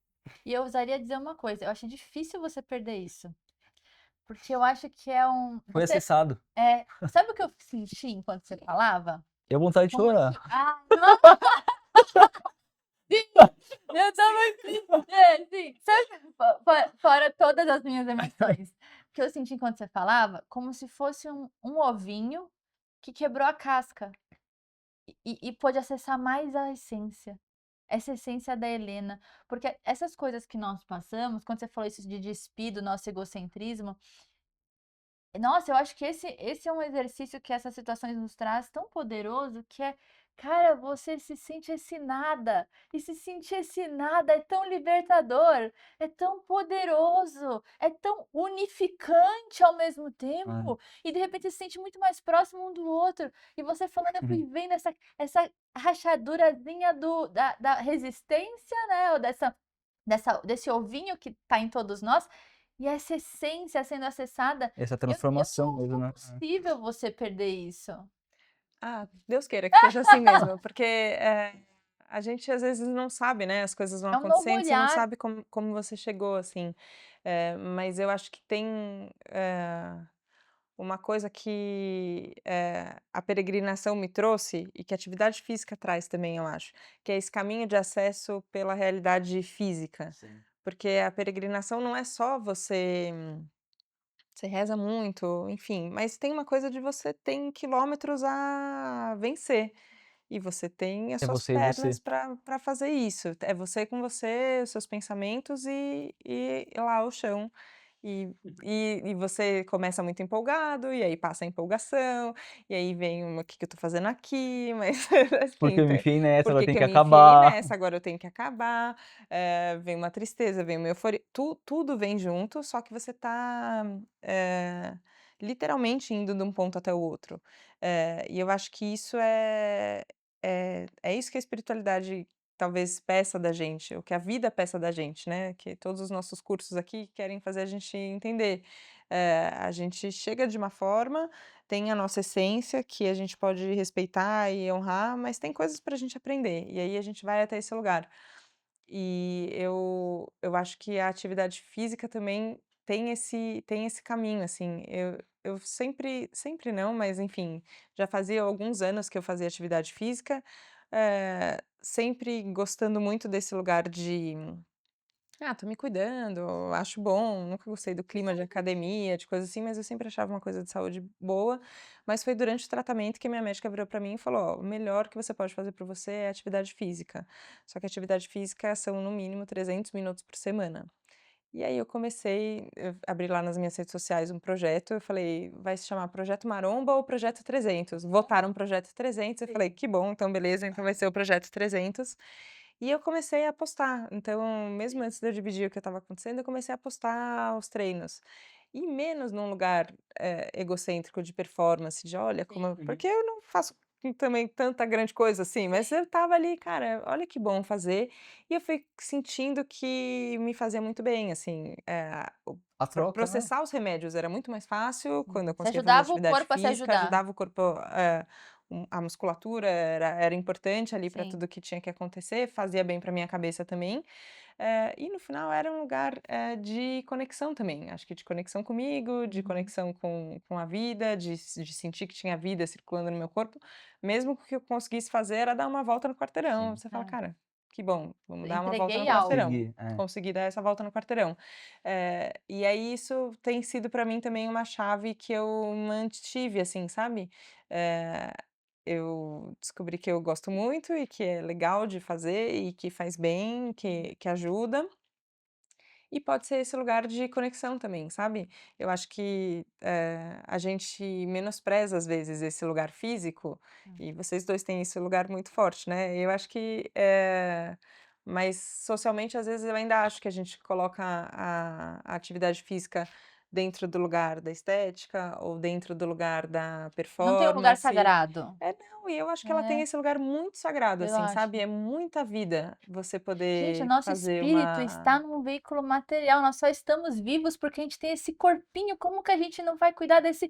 E eu ousaria dizer uma coisa, eu acho difícil você perder isso. Porque eu acho que é um. Foi Você. acessado. Sabe o que eu senti enquanto você falava? Deu vontade de Como chorar. se. Ah, não! Eu tava assim. Sim. Sabe, fora todas as minhas emoções. O que eu senti enquanto você falava, como se fosse um ovinho que quebrou a casca e pôde acessar mais a essência. Essa essência da Helena. Porque essas coisas que nós passamos, quando você falou isso de despir do nosso egocentrismo, nossa, eu acho que esse é um exercício que essas situações nos traz tão poderoso que é, cara, você se sente esse nada. E se sentir esse nada é tão libertador, é tão poderoso, é tão unificante ao mesmo tempo. E de repente se sente muito mais próximo um do outro. E você falando, eu fui vendo essa rachadurazinha da resistência, né? Ou desse ovinho que tá em todos nós. E essa essência sendo acessada, Essa eu transformação não mesmo, é né? possível você perder isso. Ah, Deus queira que seja assim mesmo, porque, a gente às vezes não sabe, né, as coisas vão É um novo acontecendo, você não olhar. sabe como você chegou, assim. Mas eu acho que tem, uma coisa que a peregrinação me trouxe e que a atividade física traz também, eu acho, que é esse caminho de acesso pela realidade física. Sim. Porque a peregrinação não é só você reza muito, enfim, mas tem uma coisa de você tem quilômetros a vencer. E você tem as É suas você e você. pernas para fazer isso. É você com você, os seus pensamentos e lá o chão. E, e você começa muito empolgado, e aí passa a empolgação, e aí vem uma: "O que que eu tô fazendo aqui?" Mas Porque assim, eu me enfiei nessa, "Por agora que tem que que eu me enfiei acabar. nessa? Agora eu tenho que acabar". Vem uma tristeza, vem uma euforia, tudo vem junto, só que você tá, literalmente indo de um ponto até o outro. E eu acho que isso é isso que a espiritualidade talvez peça da gente, o que a vida peça da gente, né, que todos os nossos cursos aqui querem fazer a gente entender. A gente chega de uma forma, tem a nossa essência que a gente pode respeitar e honrar, mas tem coisas para a gente aprender, e aí a gente vai até esse lugar. E eu acho que a atividade física também tem esse caminho, assim. Eu sempre não, mas enfim, já fazia alguns anos que eu fazia atividade física, sempre gostando muito desse lugar de: "Ah, tô me cuidando, acho bom", nunca gostei do clima de academia, de coisa assim, mas eu sempre achava uma coisa de saúde boa. Mas foi durante o tratamento que a minha médica virou pra mim e falou: "Ó, o melhor que você pode fazer por você é atividade física. Só que atividade física são no mínimo 300 minutos por semana". E aí eu abri lá nas minhas redes sociais um projeto, eu falei: "Vai se chamar Projeto Maromba ou Projeto 300?". Votaram Projeto 300, eu falei: "Que bom, então beleza, então vai ser o Projeto 300". E eu comecei a postar, então mesmo antes de eu dividir o que estava acontecendo, eu comecei a postar os treinos. E menos num lugar, egocêntrico de performance, de olha como eu Uhum. porque eu não faço também tanta grande coisa assim, mas eu estava ali: "Cara, olha que bom fazer", e eu fui sentindo que me fazia muito bem, assim, o A troca, né? processar os remédios era muito mais fácil quando eu Você conseguia fazer ajudava o atividade corpo a se física, ajudar. ajudava o corpo, a musculatura era importante ali para Sim. tudo que tinha que acontecer, fazia bem para minha cabeça também. E no final era um lugar, de conexão também, acho que de conexão comigo, de Uhum. conexão com a vida, de sentir que tinha vida circulando no meu corpo, mesmo que o que eu conseguisse fazer era dar uma volta no quarteirão, Sim. você fala: É. "Cara, que bom, vamos dar uma volta no Entreguei algo. quarteirão". Consegui, é. Consegui dar essa volta no quarteirão. E aí isso tem sido para mim também uma chave que eu mantive, assim, sabe. Eh, eu descobri que eu gosto muito e que é legal de fazer e que faz bem, que ajuda. E pode ser esse lugar de conexão também, sabe. Eu acho que, a gente menospreza, às vezes, esse lugar físico, e vocês 2 têm esse lugar muito forte, né. Eu acho que, mas socialmente, às vezes, eu ainda acho que a gente coloca a atividade física dentro do lugar da estética ou dentro do lugar da Não tem um lugar performance. sagrado. Não, e eu acho que ela tem É, esse lugar muito sagrado, eu assim, acho. sabe. É muita vida você Gente, o poder nosso fazer espírito uma. está num veículo material, nós só estamos vivos porque a gente tem esse corpinho, como que a gente não vai cuidar desse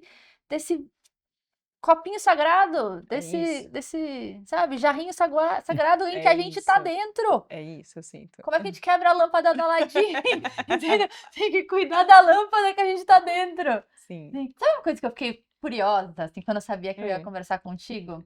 copinho sagrado, É isso. desse, sabe, jarrinho sagrado em que É a gente tá isso, dentro? é isso, eu sinto. Como é que a gente quebra a lâmpada da Aladim? Entendeu? Tem que cuidar da lâmpada que a gente tá dentro. Sim. Sim. Sabe uma coisa que eu fiquei curiosa, assim, quando eu sabia que eu ia Hã. conversar contigo?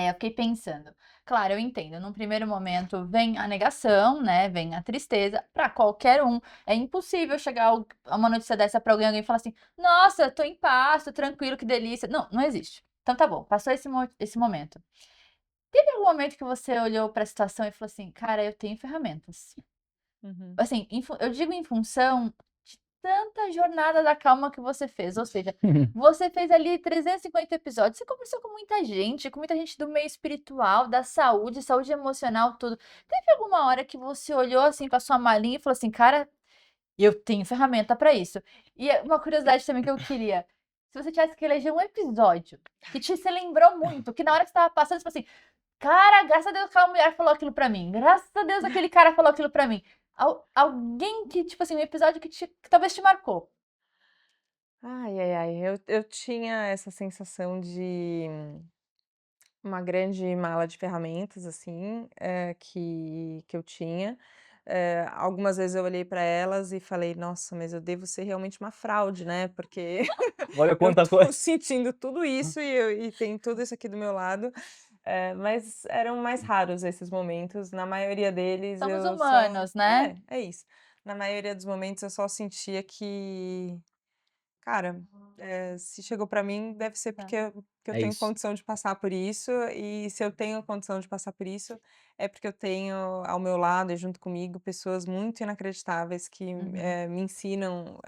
Eu fiquei pensando. Claro, eu entendo, num primeiro momento vem a negação, né, vem a tristeza, pra qualquer um. É impossível chegar a uma notícia dessa pra alguém e falar assim: "Nossa, tô em paz, tô tranquilo, que delícia". Não, não existe. Então tá bom, passou esse momento. Teve algum momento que você olhou pra situação e falou assim: "Cara, eu tenho ferramentas". Uhum. Assim, eu digo em função de tanta jornada da calma que você fez, ou seja, você fez ali 350 episódios, você conversou com muita gente do meio espiritual, da saúde, saúde emocional, tudo. Teve alguma hora que você olhou assim com a sua malinha e falou assim: "Cara, eu tenho ferramenta pra isso"? E uma curiosidade também que eu queria, se você tivesse que eleger um episódio que se lembrou muito, que na hora que você estava passando, você falou assim: "Cara, graças a Deus aquela mulher falou aquilo pra mim. Graças a Deus aquele cara falou aquilo pra mim". Alguém que, tipo assim, um episódio que talvez te marcou. Ai, ai, ai, eu tinha essa sensação de uma grande mala de ferramentas, assim, que eu tinha, Algumas vezes eu olhei para elas e falei, nossa, mas eu devo ser realmente uma fraude, né? Porque Olha eu quanta tô coisa. sentindo tudo isso e tem tudo isso aqui do meu lado. Mas eram mais raros esses momentos. Na maioria deles Somos eu só. humanos, né? É isso. Na maioria dos momentos eu só sentia que, cara, se chegou para mim, deve ser Tá. porque eu É tenho isso. condição de passar por isso. E se eu tenho condição de passar por isso, é porque eu tenho ao meu lado e junto comigo pessoas muito inacreditáveis que me ensinam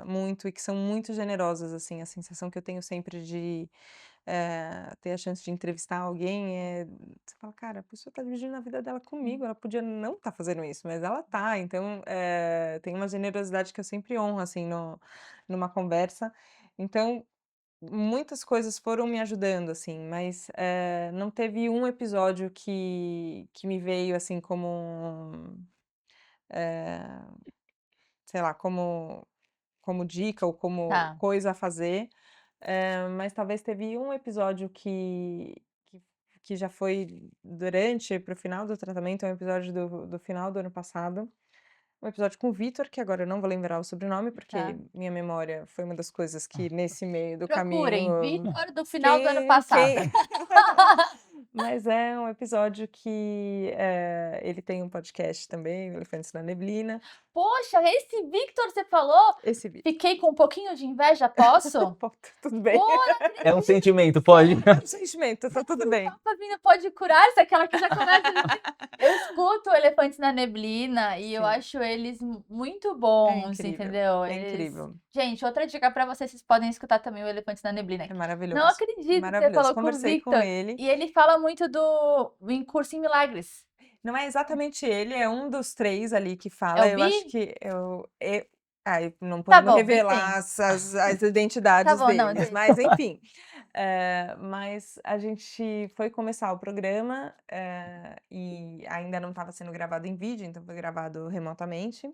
muito e que são muito generosas, assim. A sensação que eu tenho sempre de ter a chance de entrevistar alguém você fala, cara, a pessoa está dividindo a vida dela comigo, ela podia não estar fazendo isso, mas ela tá. Então, tem uma generosidade que eu sempre honro, assim, numa conversa. Então, muitas coisas foram me ajudando, assim, mas não teve um episódio que me veio, assim, eh, sei lá, como dica ou como Tá. coisa a fazer. Mas talvez teve um episódio que já foi durante para o final do tratamento, é um episódio do final do ano passado, um episódio com o Vitor, que agora eu não vou lembrar o sobrenome, porque Tá. minha memória foi uma das coisas que nesse meio do Procurem, caminho Vitor do final do ano quem passado. mas é um episódio que, ele tem um podcast também, o Elefantes na Neblina, Poxa, esse Victor você falou? esse Vitor. Fiquei com um pouquinho de inveja, posso? Pô, tudo bem. Pô, É um sentimento, pode. É um sentimento, tá tudo bem. Papa Vindo pode curar-se, aquela que já começa a dizer. Eu escuto Elefantes na Neblina e eu Sim. acho eles muito bons, incrível, entendeu? é Eles... incrível. Gente, outra dica pra vocês podem escutar também o Elefantes na Neblina. É maravilhoso. Não acredito que você Maravilhoso. falou com o Conversei com Victor. ele. E ele fala muito do em Curso em Milagres. Não é exatamente ele, é um dos 3 ali que fala. o Eu acho Bi? que eu não Tá podemos bom, revelar as identidades Tá bom, não, deles, mas enfim. Mas a gente foi começar o programa, e ainda não estava sendo gravado em vídeo, então foi gravado remotamente.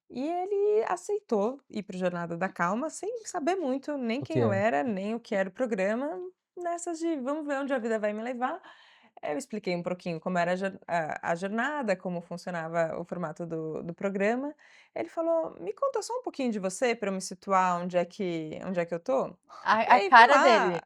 E ele aceitou ir para o Jornada da Calma sem saber muito nem O quem que eu é? era, nem o que era o programa, nessas de vamos ver onde a vida vai me levar. Eu expliquei um pouquinho como era a jornada, como funcionava o formato do programa. Ele falou: "Me conta só um pouquinho de você para eu me situar onde é que eu tô". E A aí fui cara lá, dele.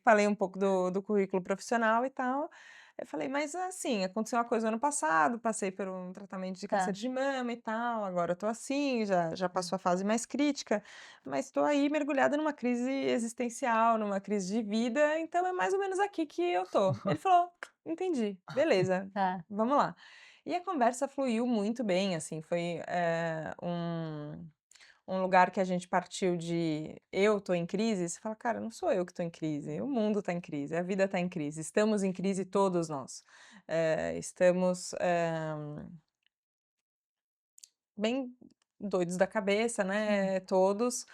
falei um pouco do currículo profissional e tal. Eu falei: "Mas, assim, aconteceu uma coisa ano passado, passei por um tratamento de câncer Tá. de mama e tal, agora eu tô assim, já passou a fase mais crítica, mas estou aí mergulhada numa crise existencial, numa crise de vida, então é mais ou menos aqui que eu tô". Ele falou: "Entendi, beleza, Tá. vamos lá". E a conversa fluiu muito bem, assim, foi, um lugar que a gente partiu de eu tô em crise, você fala: "Cara, não sou eu que tô em crise, o mundo tá em crise, a vida tá em crise, estamos em crise todos nós". Estamos, bem doidos da cabeça, né, todos,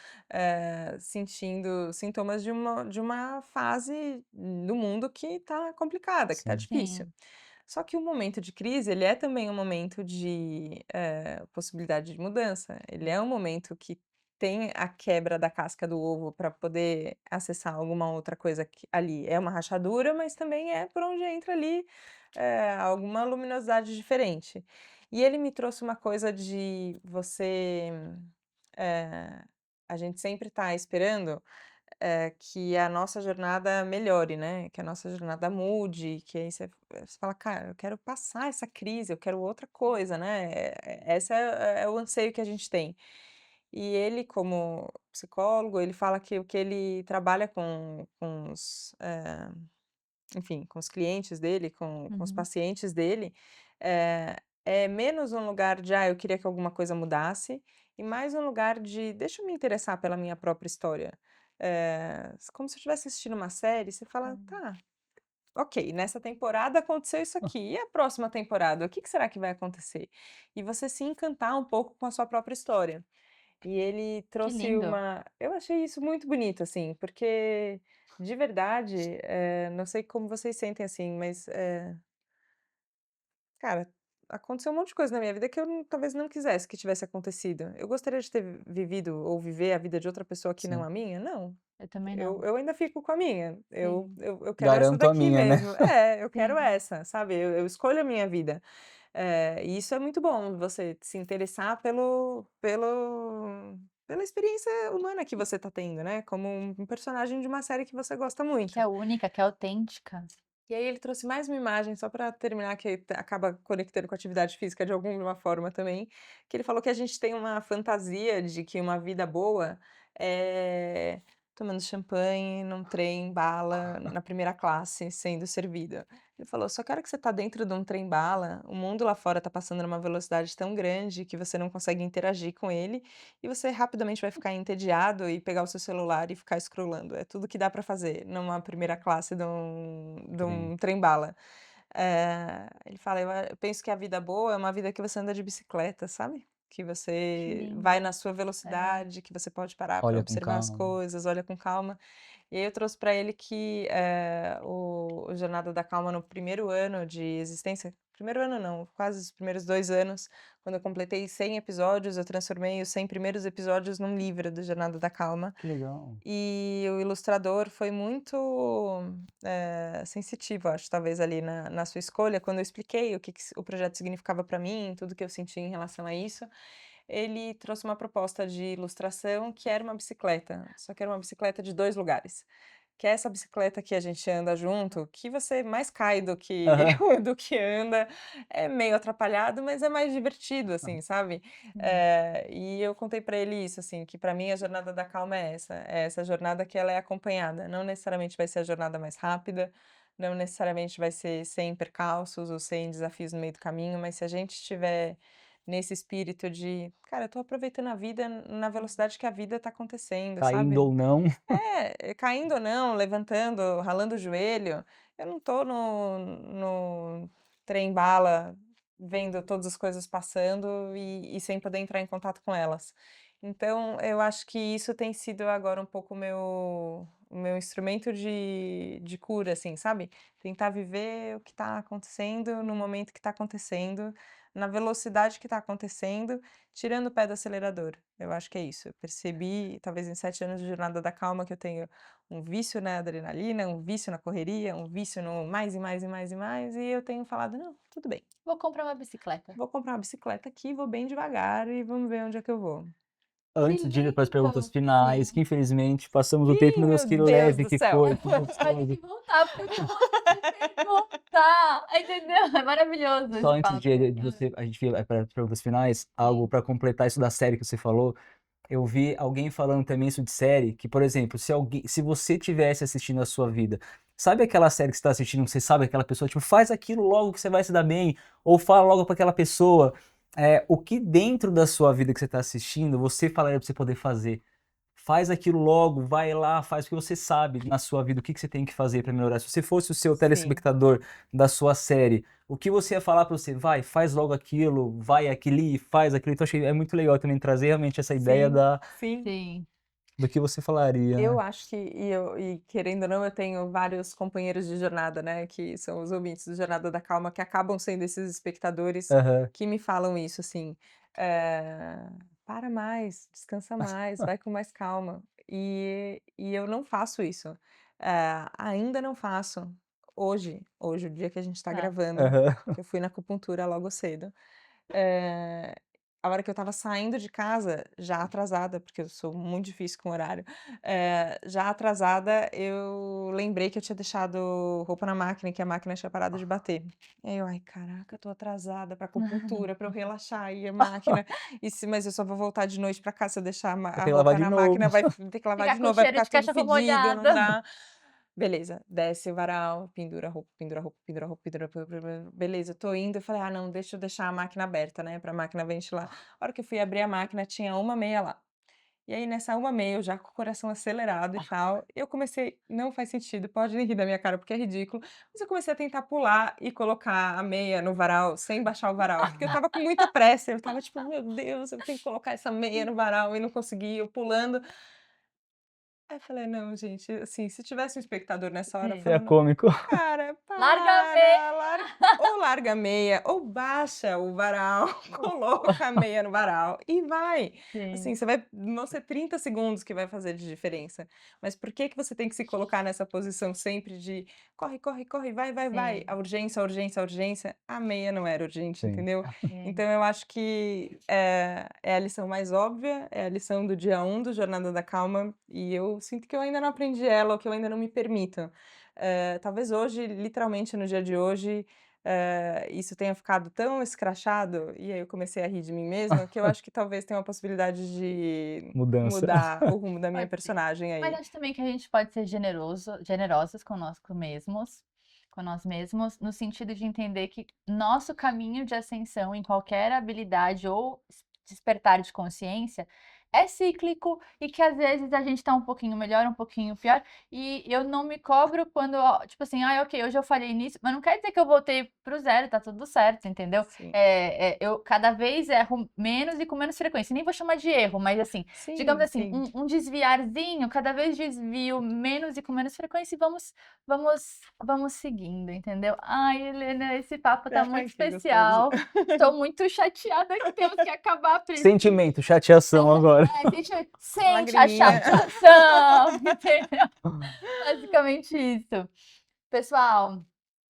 sentindo sintomas de uma fase do mundo que tá complicada, que tá Sim. difícil. Sim. Só que o momento de crise, ele é também um momento de, possibilidade de mudança. Ele é um momento que tem a quebra da casca do ovo para poder acessar alguma outra coisa que ali é uma rachadura, mas também é por onde entra ali, alguma luminosidade diferente. E ele me trouxe uma coisa de você, eh, a gente sempre está esperando que a nossa jornada melhore, né, que a nossa jornada mude, que aí você fala: "Cara, eu quero passar essa crise, eu quero outra coisa", né, essa é o anseio que a gente tem. E ele, como psicólogo, ele fala que o que ele trabalha com os, enfim, com os clientes dele, com os Uhum. pacientes dele, é menos um lugar de: "Ah, eu queria que alguma coisa mudasse", e mais um lugar de: "Deixa eu me interessar pela minha própria história". Como se eu estivesse assistindo uma série, você fala: "Tá, ok, nessa temporada aconteceu isso aqui, e a próxima temporada, o que será que vai acontecer?". E você se encantar um pouco com a sua própria história. E ele Que trouxe lindo. eu achei isso muito bonito, assim, porque de verdade, não sei como vocês sentem, assim, mas, cara, aconteceu um monte de coisa na minha vida que eu talvez não quisesse que tivesse acontecido. Eu gostaria de ter vivido ou viver a vida de outra pessoa que não Sim. a minha? Não. Eu também Eu não. eu ainda fico com a minha. Eu Sim. eu eu quero essa Garanto a daqui minha, né? mesmo. Eu quero Sim. essa, sabe, eu escolho a minha vida. E isso é muito bom, você se interessar pela experiência humana que você tá tendo, né, como um personagem de uma série que você gosta muito. Que é única, que é autêntica. E aí ele trouxe mais uma imagem, só para terminar, que acaba conectando com a atividade física de alguma forma também, que ele falou que a gente tem uma fantasia de que uma vida boa é tomando champanhe num trem bala, na primeira classe, sendo servida. Ele falou: "Só que a hora que você está dentro de um trem bala, o mundo lá fora está passando numa velocidade tão grande que você não consegue interagir com ele, e você rapidamente vai ficar entediado e pegar o seu celular e ficar scrollando. É tudo que dá para fazer numa primeira classe de Sim. um trem-bala." Ele fala: "Eu penso que a vida boa é uma vida que você anda de bicicleta, sabe? Que Que você vai lindo. na sua velocidade, que você pode parar para Olha com observar as calma. coisas, olha com calma." E aí eu trouxe para ele que, o Jornada da Calma no primeiro ano de existência, primeiro ano não, quase os primeiros 2 anos, quando eu completei 100 episódios, eu transformei os 100 primeiros episódios num livro do Jornada da Calma. Que legal. E o ilustrador foi muito, sensitivo, acho, talvez ali na sua escolha, quando eu expliquei o que o projeto significava para mim, tudo que eu senti em relação a isso. Ele trouxe uma proposta de ilustração que era uma bicicleta, só que era uma bicicleta de 2 lugares. Que é essa bicicleta que a gente anda junto, que você mais cai do que Aham. do que anda, é meio atrapalhado, mas é mais divertido, assim, sabe. Sim. E eu contei pra ele isso, assim, que pra mim a jornada da calma é essa jornada que ela é acompanhada, não necessariamente vai ser a jornada mais rápida, não necessariamente vai ser sem percalços ou sem desafios no meio do caminho, mas se a gente estiver nesse espírito de: "Cara, eu tô aproveitando a vida na velocidade que a vida tá acontecendo", Caindo sabe. ou não. Caindo ou não, levantando, ralando o joelho, eu não tô no trem-bala vendo todas as coisas passando e sem poder entrar em contato com elas. Então, eu acho que isso tem sido agora um pouco o meu instrumento de cura, assim, sabe? Tentar viver o que está acontecendo no momento que está acontecendo, na velocidade que está acontecendo, tirando o pé do acelerador. Eu acho que é isso. Eu percebi, talvez em 7 anos de jornada da calma, que eu tenho um vício na adrenalina, um vício na correria, um vício no mais e mais e mais e mais, e eu tenho falado: "Não, tudo bem, Vou comprar uma bicicleta. vou comprar uma bicicleta aqui, vou bem devagar e vamos ver onde é que eu vou." Que Antes de ir para as perguntas lindo! finais, Sim. que infelizmente passamos o tempo, Ih, meu Deus, meu que Deus leve do que céu! foi, que Vai ter gostoso. que voltar, porque eu tenho um monte de pergunta, entendeu? É maravilhoso Só esse antes papo. de você a gente ir para as perguntas finais, algo Sim. para completar isso da série que você falou, eu vi alguém falando também isso de série, que, por exemplo, se você tivesse assistindo a sua vida, sabe aquela série que você está assistindo, que você sabe aquela pessoa, tipo, faz aquilo logo que você vai se dar bem, ou fala logo para aquela pessoa, o que dentro da sua vida que você está assistindo, você falaria para você poder fazer? Faz aquilo logo, vai lá, faz o que você sabe na sua vida, o que que você tem que fazer para melhorar. Se você fosse o seu Sim, telespectador da sua série, o que você ia falar para você? Vai, faz logo aquilo, vai aquele, faz aquilo. Então achei é muito legal também trazer realmente essa ideia sim, da sim. Sim. do que você falaria, Eu né. acho que querendo ou não, eu tenho vários companheiros de jornada, né, que são os ouvintes do Jornada da Calma, que acabam sendo esses espectadores Aham. que me falam isso, assim, eh, "Para mais, descansa mais, vai com mais calma." E eu não faço isso. Ainda não faço. Hoje, o dia que a gente está Tá. gravando, Aham. que eu fui na acupuntura logo cedo, eh, a hora que eu estava saindo de casa, já atrasada, porque eu sou muito difícil com horário, já atrasada, eu lembrei que eu tinha deixado roupa na máquina e que a máquina tinha parado de bater. E aí eu: "Ai, caraca, eu tô atrasada pra acupuntura, pra eu relaxar, e a máquina, mas eu só vou voltar de noite pra casa, se eu deixar Vai a ter que lavar roupa de na novo. máquina vai ter que lavar Ficar de com novo, vai cheiro ficar de tudo cachorro fedido, não molhado. dá." Beleza, desce o varal, pendura a roupa, pendura a roupa, pendura a roupa, pendura a roupa, beleza, eu tô indo, eu falei: "Ah não, deixa eu deixar a máquina aberta, né, pra máquina ventilar." A hora que eu fui abrir a máquina, tinha uma meia lá. E aí nessa uma meia, eu já com o coração acelerado e tal, eu comecei, não faz sentido, pode rir da minha cara porque é ridículo, mas eu comecei a tentar pular e colocar a meia no varal, sem baixar o varal, porque eu estava com muita pressa, eu estava tipo: "Meu Deus, eu tenho que colocar essa meia no varal", e não conseguia, eu pulando. Aí eu falei, não, gente, assim, se tivesse um espectador nessa hora Sim. Você é falando, cômico. cara, Larga a meia. ou larga a meia, ou baixa o varal, coloca a meia no varal e vai. Assim, Sim. vão ser 30 segundos que vai fazer de diferença. Mas por que que você tem que se colocar nessa posição sempre de corre, corre, corre, vai, vai, vai, Sim. a urgência, a urgência, a urgência? A meia não era urgente, Sim. entendeu? Sim. Então eu acho que é a lição mais óbvia, é a lição do dia 1 do Jornada da Calma, e eu sinto que eu ainda não aprendi ela, ou que eu ainda não me permito. Talvez hoje, literalmente no dia de hoje, isso tenha ficado tão escrachado, e aí eu comecei a rir de mim mesma, que eu acho que talvez tenha uma possibilidade de Mudança. mudar o rumo da minha Pode ser. personagem Mas aí. acho também que a gente pode ser generosos com nós mesmos, no sentido de entender que nosso caminho de ascensão em qualquer habilidade ou despertar de consciência é cíclico e que às vezes a gente tá um pouquinho melhor, um pouquinho pior, e eu não me cobro quando, ó, tipo assim, ai, ok, hoje eu falhei nisso, mas não quer dizer que eu voltei pro zero, tá tudo certo, entendeu? Sim. Eu cada vez erro menos e com menos frequência. Nem vou chamar de erro, mas assim, digamos Sim, assim, sim. um desviarzinho, cada vez desvio menos e com menos frequência e vamos seguindo, entendeu? Ai, Helena, esse papo tá muito Ai, que gostoso. especial. Tô muito chateada que temos que acabar. Sentimento, chateação agora. Sente a Lagriminha. chateação, entendeu? Basicamente isso. Pessoal,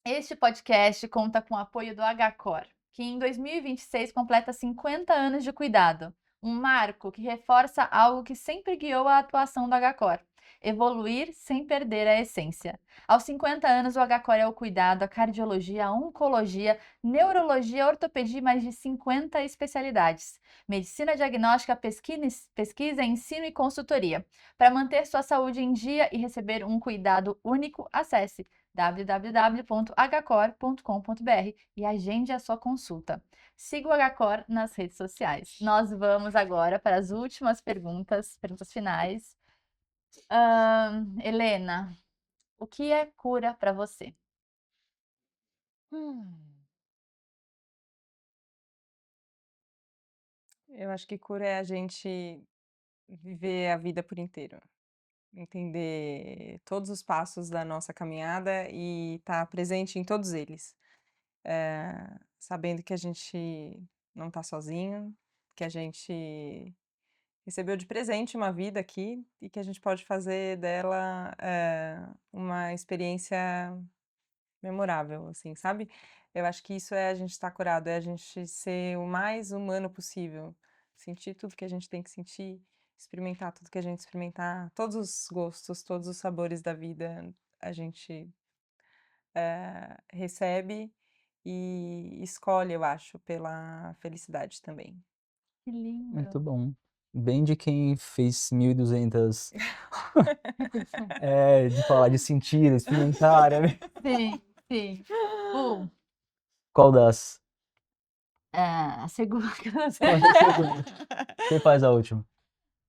este podcast conta com o apoio do HCor, que em 2026 completa 50 anos de cuidado. Um marco que reforça algo que sempre guiou a atuação do HCor: evoluir sem perder a essência. Aos 50 anos, o HCor é o cuidado, a cardiologia, a oncologia, neurologia, ortopedia e mais de 50 especialidades. Medicina diagnóstica, pesquisa, ensino e consultoria. Para manter sua saúde em dia e receber um cuidado único, acesse www.hcor.com.br e agende a sua consulta. Siga o HCor nas redes sociais. Nós vamos agora para as últimas perguntas finais. Helena, o que é cura para você? Hum. Eu acho que cura é a gente viver a vida por inteiro. Entender todos os passos da nossa caminhada e estar presente em todos eles. Sabendo que a gente não está sozinho, que a gente recebeu de presente uma vida aqui e que a gente pode fazer dela, uma experiência memorável, assim, sabe? Eu acho que isso é a gente estar curado, é a gente ser o mais humano possível, sentir tudo que a gente tem que sentir, experimentar tudo que a gente experimentar, todos os gostos, todos os sabores da vida a gente recebe e escolhe, eu acho, pela felicidade também. Que lindo. Muito bom. Bem de quem fez 1200 de falar de sentir, experimentar, né? Sim, sim. Qual das? A segunda. Você faz a última.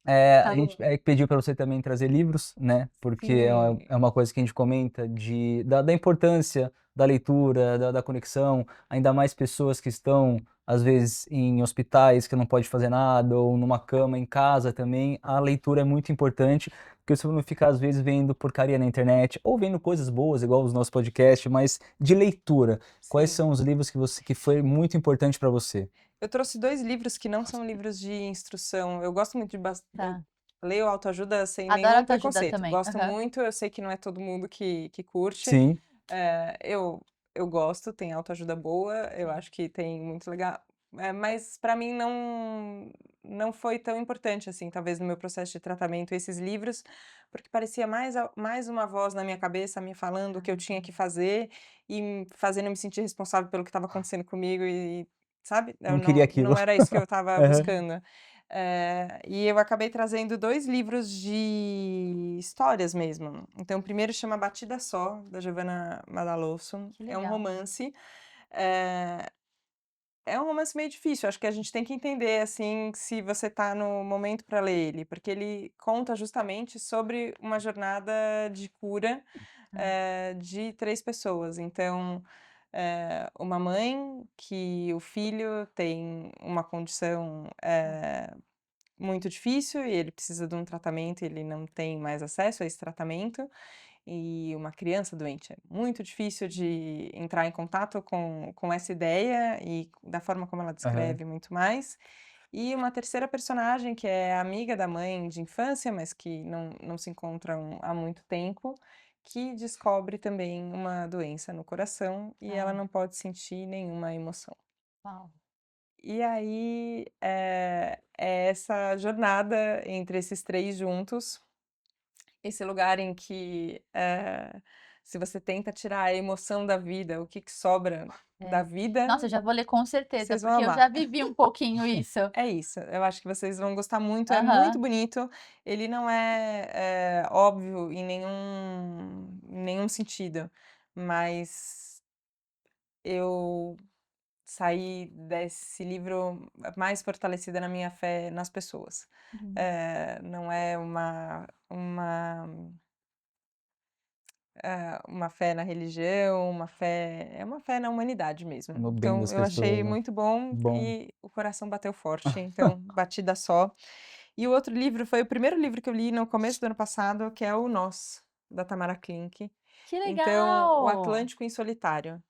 Tá A bom. gente pediu para você também trazer livros, né? Porque Sim. é uma coisa que a gente comenta da importância da leitura, da conexão, ainda mais pessoas que estão, às vezes, em hospitais que não pode fazer nada, ou numa cama em casa também. A leitura é muito importante, porque você não fica, às vezes, vendo porcaria na internet, ou vendo coisas boas, igual os nossos podcasts, mas de leitura. Quais Sim. são os livros que foi muito importante para você? Eu trouxe 2 livros que não são livros de instrução. Eu gosto muito de eu Tá. leio autoajuda sem Adoro nenhum autoajuda preconceito. também. Gosto Aham. muito, eu sei que não é todo mundo que curte. Sim. Eu gosto, tem autoajuda boa, eu Sim. acho que tem muito legal. Mas para mim não foi tão importante assim, talvez no meu processo de tratamento esses livros, porque parecia mais uma voz na minha cabeça me falando o que eu tinha que fazer e fazendo eu me sentir responsável pelo que estava acontecendo comigo e, sabe? Eu Não queria aquilo. não era isso que eu estava Aham. buscando. E eu acabei trazendo 2 livros de histórias mesmo. Então o primeiro chama Batida Só, da Giovanna Madalosso. Que É um legal. romance, eh, é um romance meio difícil, acho que a gente tem que entender, assim, se você está no momento para ler ele, porque ele conta justamente sobre uma jornada de cura, Tá. de 3 pessoas. Então, uma mãe que o filho tem uma condição, muito difícil e ele precisa de um tratamento, ele não tem mais acesso a esse tratamento. E uma criança doente é muito difícil de entrar em contato com essa ideia e da forma como ela Aham. descreve muito mais. E uma terceira personagem que é amiga da mãe de infância, mas que não se encontram há muito tempo, que descobre também uma doença no coração e ela Ah, não pode sentir nenhuma emoção. uau. E aí é essa jornada entre esses três juntos, esse lugar em que se você tenta tirar a emoção da vida, o que sobra da É. vida, Nossa, eu já vou ler com certeza, vocês vão porque eu já amar. vivi um pouquinho isso. É isso, eu acho que vocês vão gostar muito, é muito Aham, bonito, ele não é óbvio em nenhum sentido, mas eu saí desse livro mais fortalecida na minha fé nas pessoas. uhum, Não é uma fé na religião, é uma fé na humanidade mesmo. No bem Então das eu achei pessoas, né? muito bom Bom. e o coração bateu forte, então batida só. E o outro livro foi o primeiro livro que eu li no começo do ano passado, que é o Nós, da Tamara Klink. que Então, o legal! Atlântico em Solitário.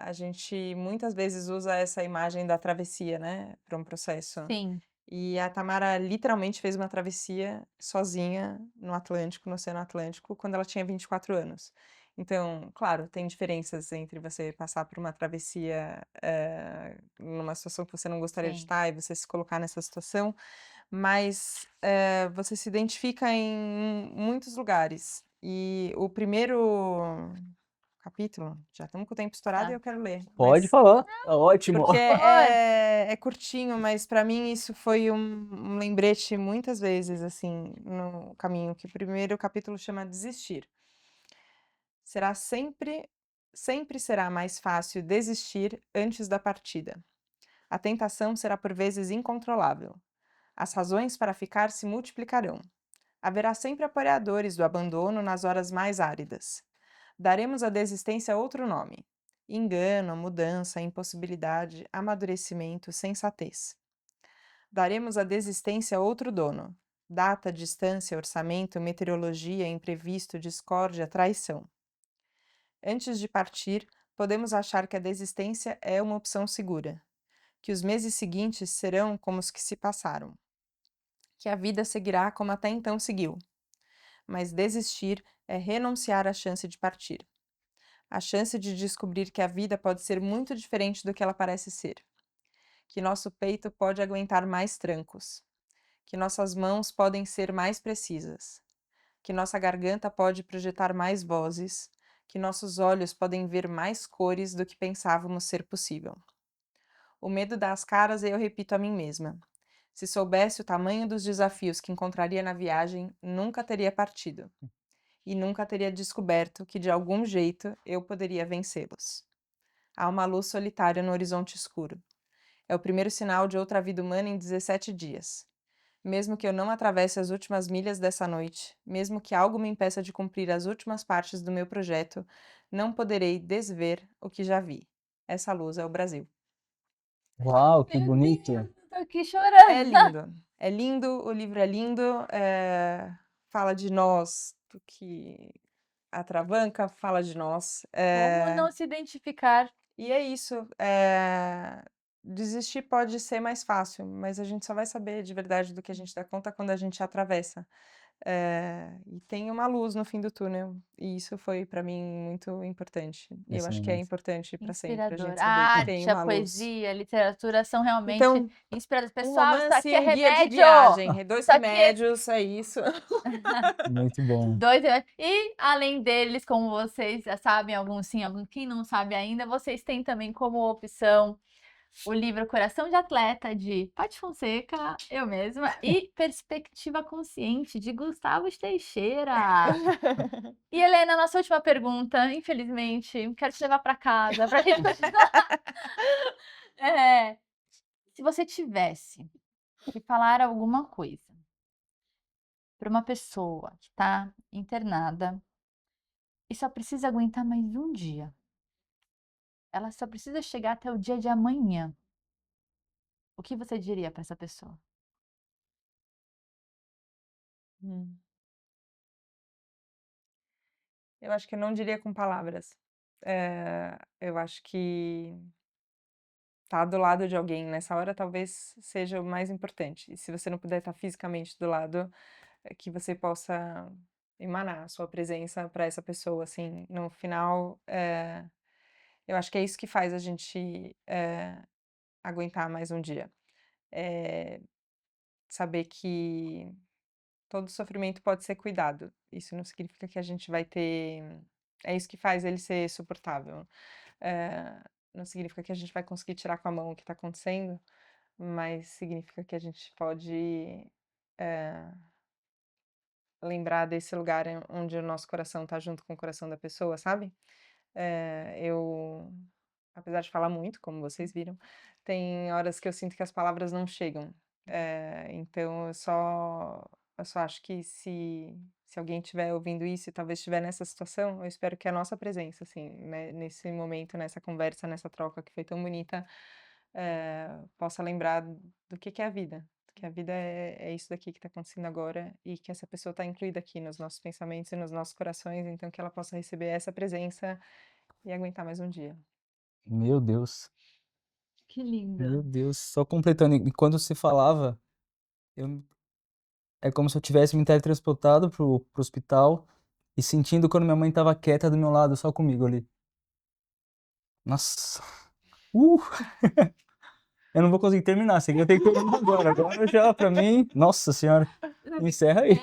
A gente muitas vezes usa essa imagem da travessia, né, para um processo. Sim, E a Tamara literalmente fez uma travessia sozinha no Atlântico, no Oceano Atlântico, quando ela tinha 24 anos. Então, claro, tem diferenças entre você passar por uma travessia, numa situação que você não gostaria de sim. estar e você se colocar nessa situação, mas você se identifica em muitos lugares. E o primeiro capítulo, já estamos com o tempo estourado e Tá. eu quero ler, Pode mas falar. Tá ótimo. porque Por é curtinho, mas para mim isso foi um lembrete muitas vezes, assim, no caminho, que o primeiro capítulo chama Desistir. Será sempre será mais fácil desistir antes da partida. A tentação será por vezes incontrolável. As razões para ficar se multiplicarão. Haverá sempre apoiadores do abandono nas horas mais áridas. Daremos à desistência outro nome: engano, mudança, impossibilidade, amadurecimento, sensatez. Daremos à desistência outro dono: data, distância, orçamento, meteorologia, imprevisto, discórdia, traição. Antes de partir, podemos achar que a desistência é uma opção segura, que os meses seguintes serão como os que se passaram, que a vida seguirá como até então seguiu. Mas desistir é renunciar à chance de partir. A chance de descobrir que a vida pode ser muito diferente do que ela parece ser. Que nosso peito pode aguentar mais trancos. Que nossas mãos podem ser mais precisas. Que nossa garganta pode projetar mais vozes. Que nossos olhos podem ver mais cores do que pensávamos ser possível. O medo dá as caras e eu repito a mim mesma: se soubesse o tamanho dos desafios que encontraria na viagem, nunca teria partido. E nunca teria descoberto que de algum jeito eu poderia vencê-los. Há uma luz solitária no horizonte escuro. É o primeiro sinal de outra vida humana em 17 dias. Mesmo que eu não atravesse as últimas milhas dessa noite, mesmo que algo me impeça de cumprir as últimas partes do meu projeto, não poderei desver o que já vi. Essa luz é o Brasil. Uau, que Meu bonito. Deus, eu tô aqui chorando. É lindo. É lindo, o livro é lindo. Fala de nós, do que atravanca, fala de nós. Como não se identificar? E é isso. Desistir pode ser mais fácil, mas a gente só vai saber de verdade do que a gente dá conta quando a gente atravessa. E tem uma luz no fim do túnel, e isso foi para mim muito importante. E eu acho que é Excelente. importante para sempre a Inspirador. gente A saber que tem arte, a uma luz. poesia, a literatura são realmente Então, inspiradoras. um Pessoal, isso romance aqui e é um guia de remédio! viagem, dois Isso aqui é remédios, é isso. Muito bom. dois remédios. E além deles, como vocês já sabem, alguns sim, alguns quem não sabe ainda, vocês têm também como opção o livro Coração de Atleta, de Paty Fonseca, eu mesma, e Perspectiva Consciente, de Gustavo Teixeira. E Helena, nossa última pergunta, infelizmente, quero te levar para casa, pra gente continuar. É, se você tivesse que falar alguma coisa para uma pessoa que está internada e só precisa aguentar mais um dia, ela só precisa chegar até o dia de amanhã, o que você diria para essa pessoa? Hum. Eu acho que eu não diria com palavras. Eu acho que estar do lado de alguém nessa hora talvez seja o mais importante. E se você não puder estar fisicamente do lado, que você possa emanar a sua presença para essa pessoa, assim, no final, eu acho que é isso que faz a gente aguentar mais um dia. Saber que todo sofrimento pode ser cuidado. Isso não significa que a gente vai ter. É isso que faz ele ser suportável. Não significa que a gente vai conseguir tirar com a mão o que está acontecendo, mas significa que a gente pode lembrar desse lugar onde o nosso coração está junto com o coração da pessoa, sabe? Eu, apesar de falar muito, como vocês viram, tem horas que eu sinto que as palavras não chegam. Então eu só acho que se alguém estiver ouvindo isso e talvez estiver nessa situação, eu espero que a nossa presença, assim, né, nesse momento, nessa conversa, nessa troca que foi tão bonita, possa lembrar do que é a vida. Que a vida é isso daqui que está acontecendo agora e que essa pessoa está incluída aqui nos nossos pensamentos e nos nossos corações, então que ela possa receber essa presença e aguentar mais um dia. Meu Deus, Que lindo. meu Deus. Só completando, enquanto você falava, é como se eu tivesse me teletransportado pro hospital e sentindo quando minha mãe tava quieta do meu lado, só comigo ali. Nossa. Eu não vou conseguir terminar, assim, eu tenho que terminar agora. Agora já, pra mim, nossa senhora, encerra aí.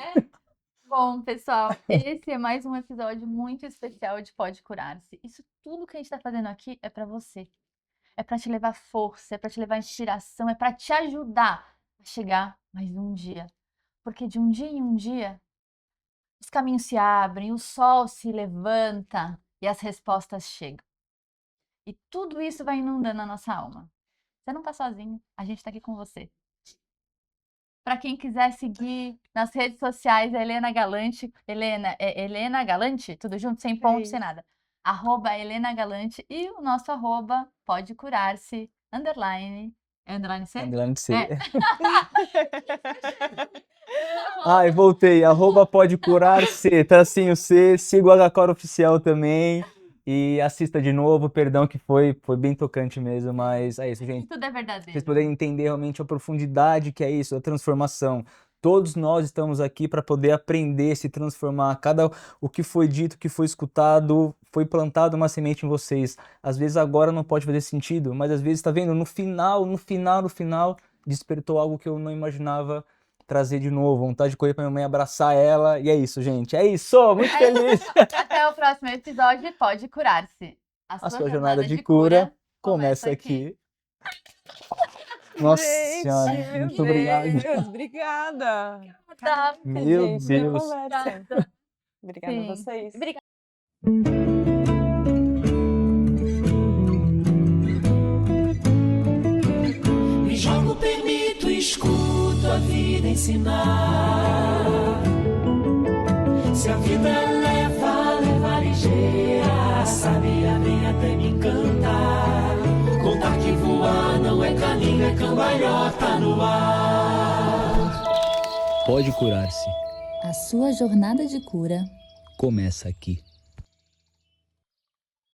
Bom, pessoal, esse é mais um episódio muito especial de Pode Curar-se. Isso tudo que a gente tá fazendo aqui é pra você. É pra te levar força, é pra te levar inspiração, é pra te ajudar a chegar mais um dia. Porque de um dia em um dia, os caminhos se abrem, o sol se levanta e as respostas chegam. E tudo isso vai inundando a nossa alma. Você não tá sozinho, a gente tá aqui com você. Para quem quiser seguir nas redes sociais, a Helena Galante. Helena, é Helena Galante? Tudo junto, sem ponto, sem nada. @Helena Galante e o nosso pode curar-se, _. É underline C? Underline C. É. Ai, voltei. @pode curar-se, tracinho C. Siga o Agacor Oficial também. E assista de novo, perdão que foi bem tocante mesmo, mas é isso, gente. Tudo é verdadeiro. Vocês poderem entender realmente a profundidade que é isso, a transformação. Todos nós estamos aqui para poder aprender, se transformar. O que foi dito, o que foi escutado, foi plantado uma semente em vocês. Às vezes agora não pode fazer sentido, mas às vezes, tá vendo? No final, despertou algo que eu não imaginava trazer de novo. Vontade de correr pra minha mãe, abraçar ela. E é isso, gente. É isso, muito feliz. Até o próximo episódio de Pode Curar-se. A sua jornada de cura começa aqui. Nossa Gente, senhora, meu muito obrigado. Deus, obrigada. Tá. Meu Gente, que Deus. conversa. Obrigada Sim. a vocês. Obrigada. Me jogo, permito, escuto a vida ensinar. Se a vida leva ligeira, sabia vem até me encantar. Contar que voar não é caminho, é cambalhota no ar. Pode curar-se. A sua jornada de cura Começa aqui.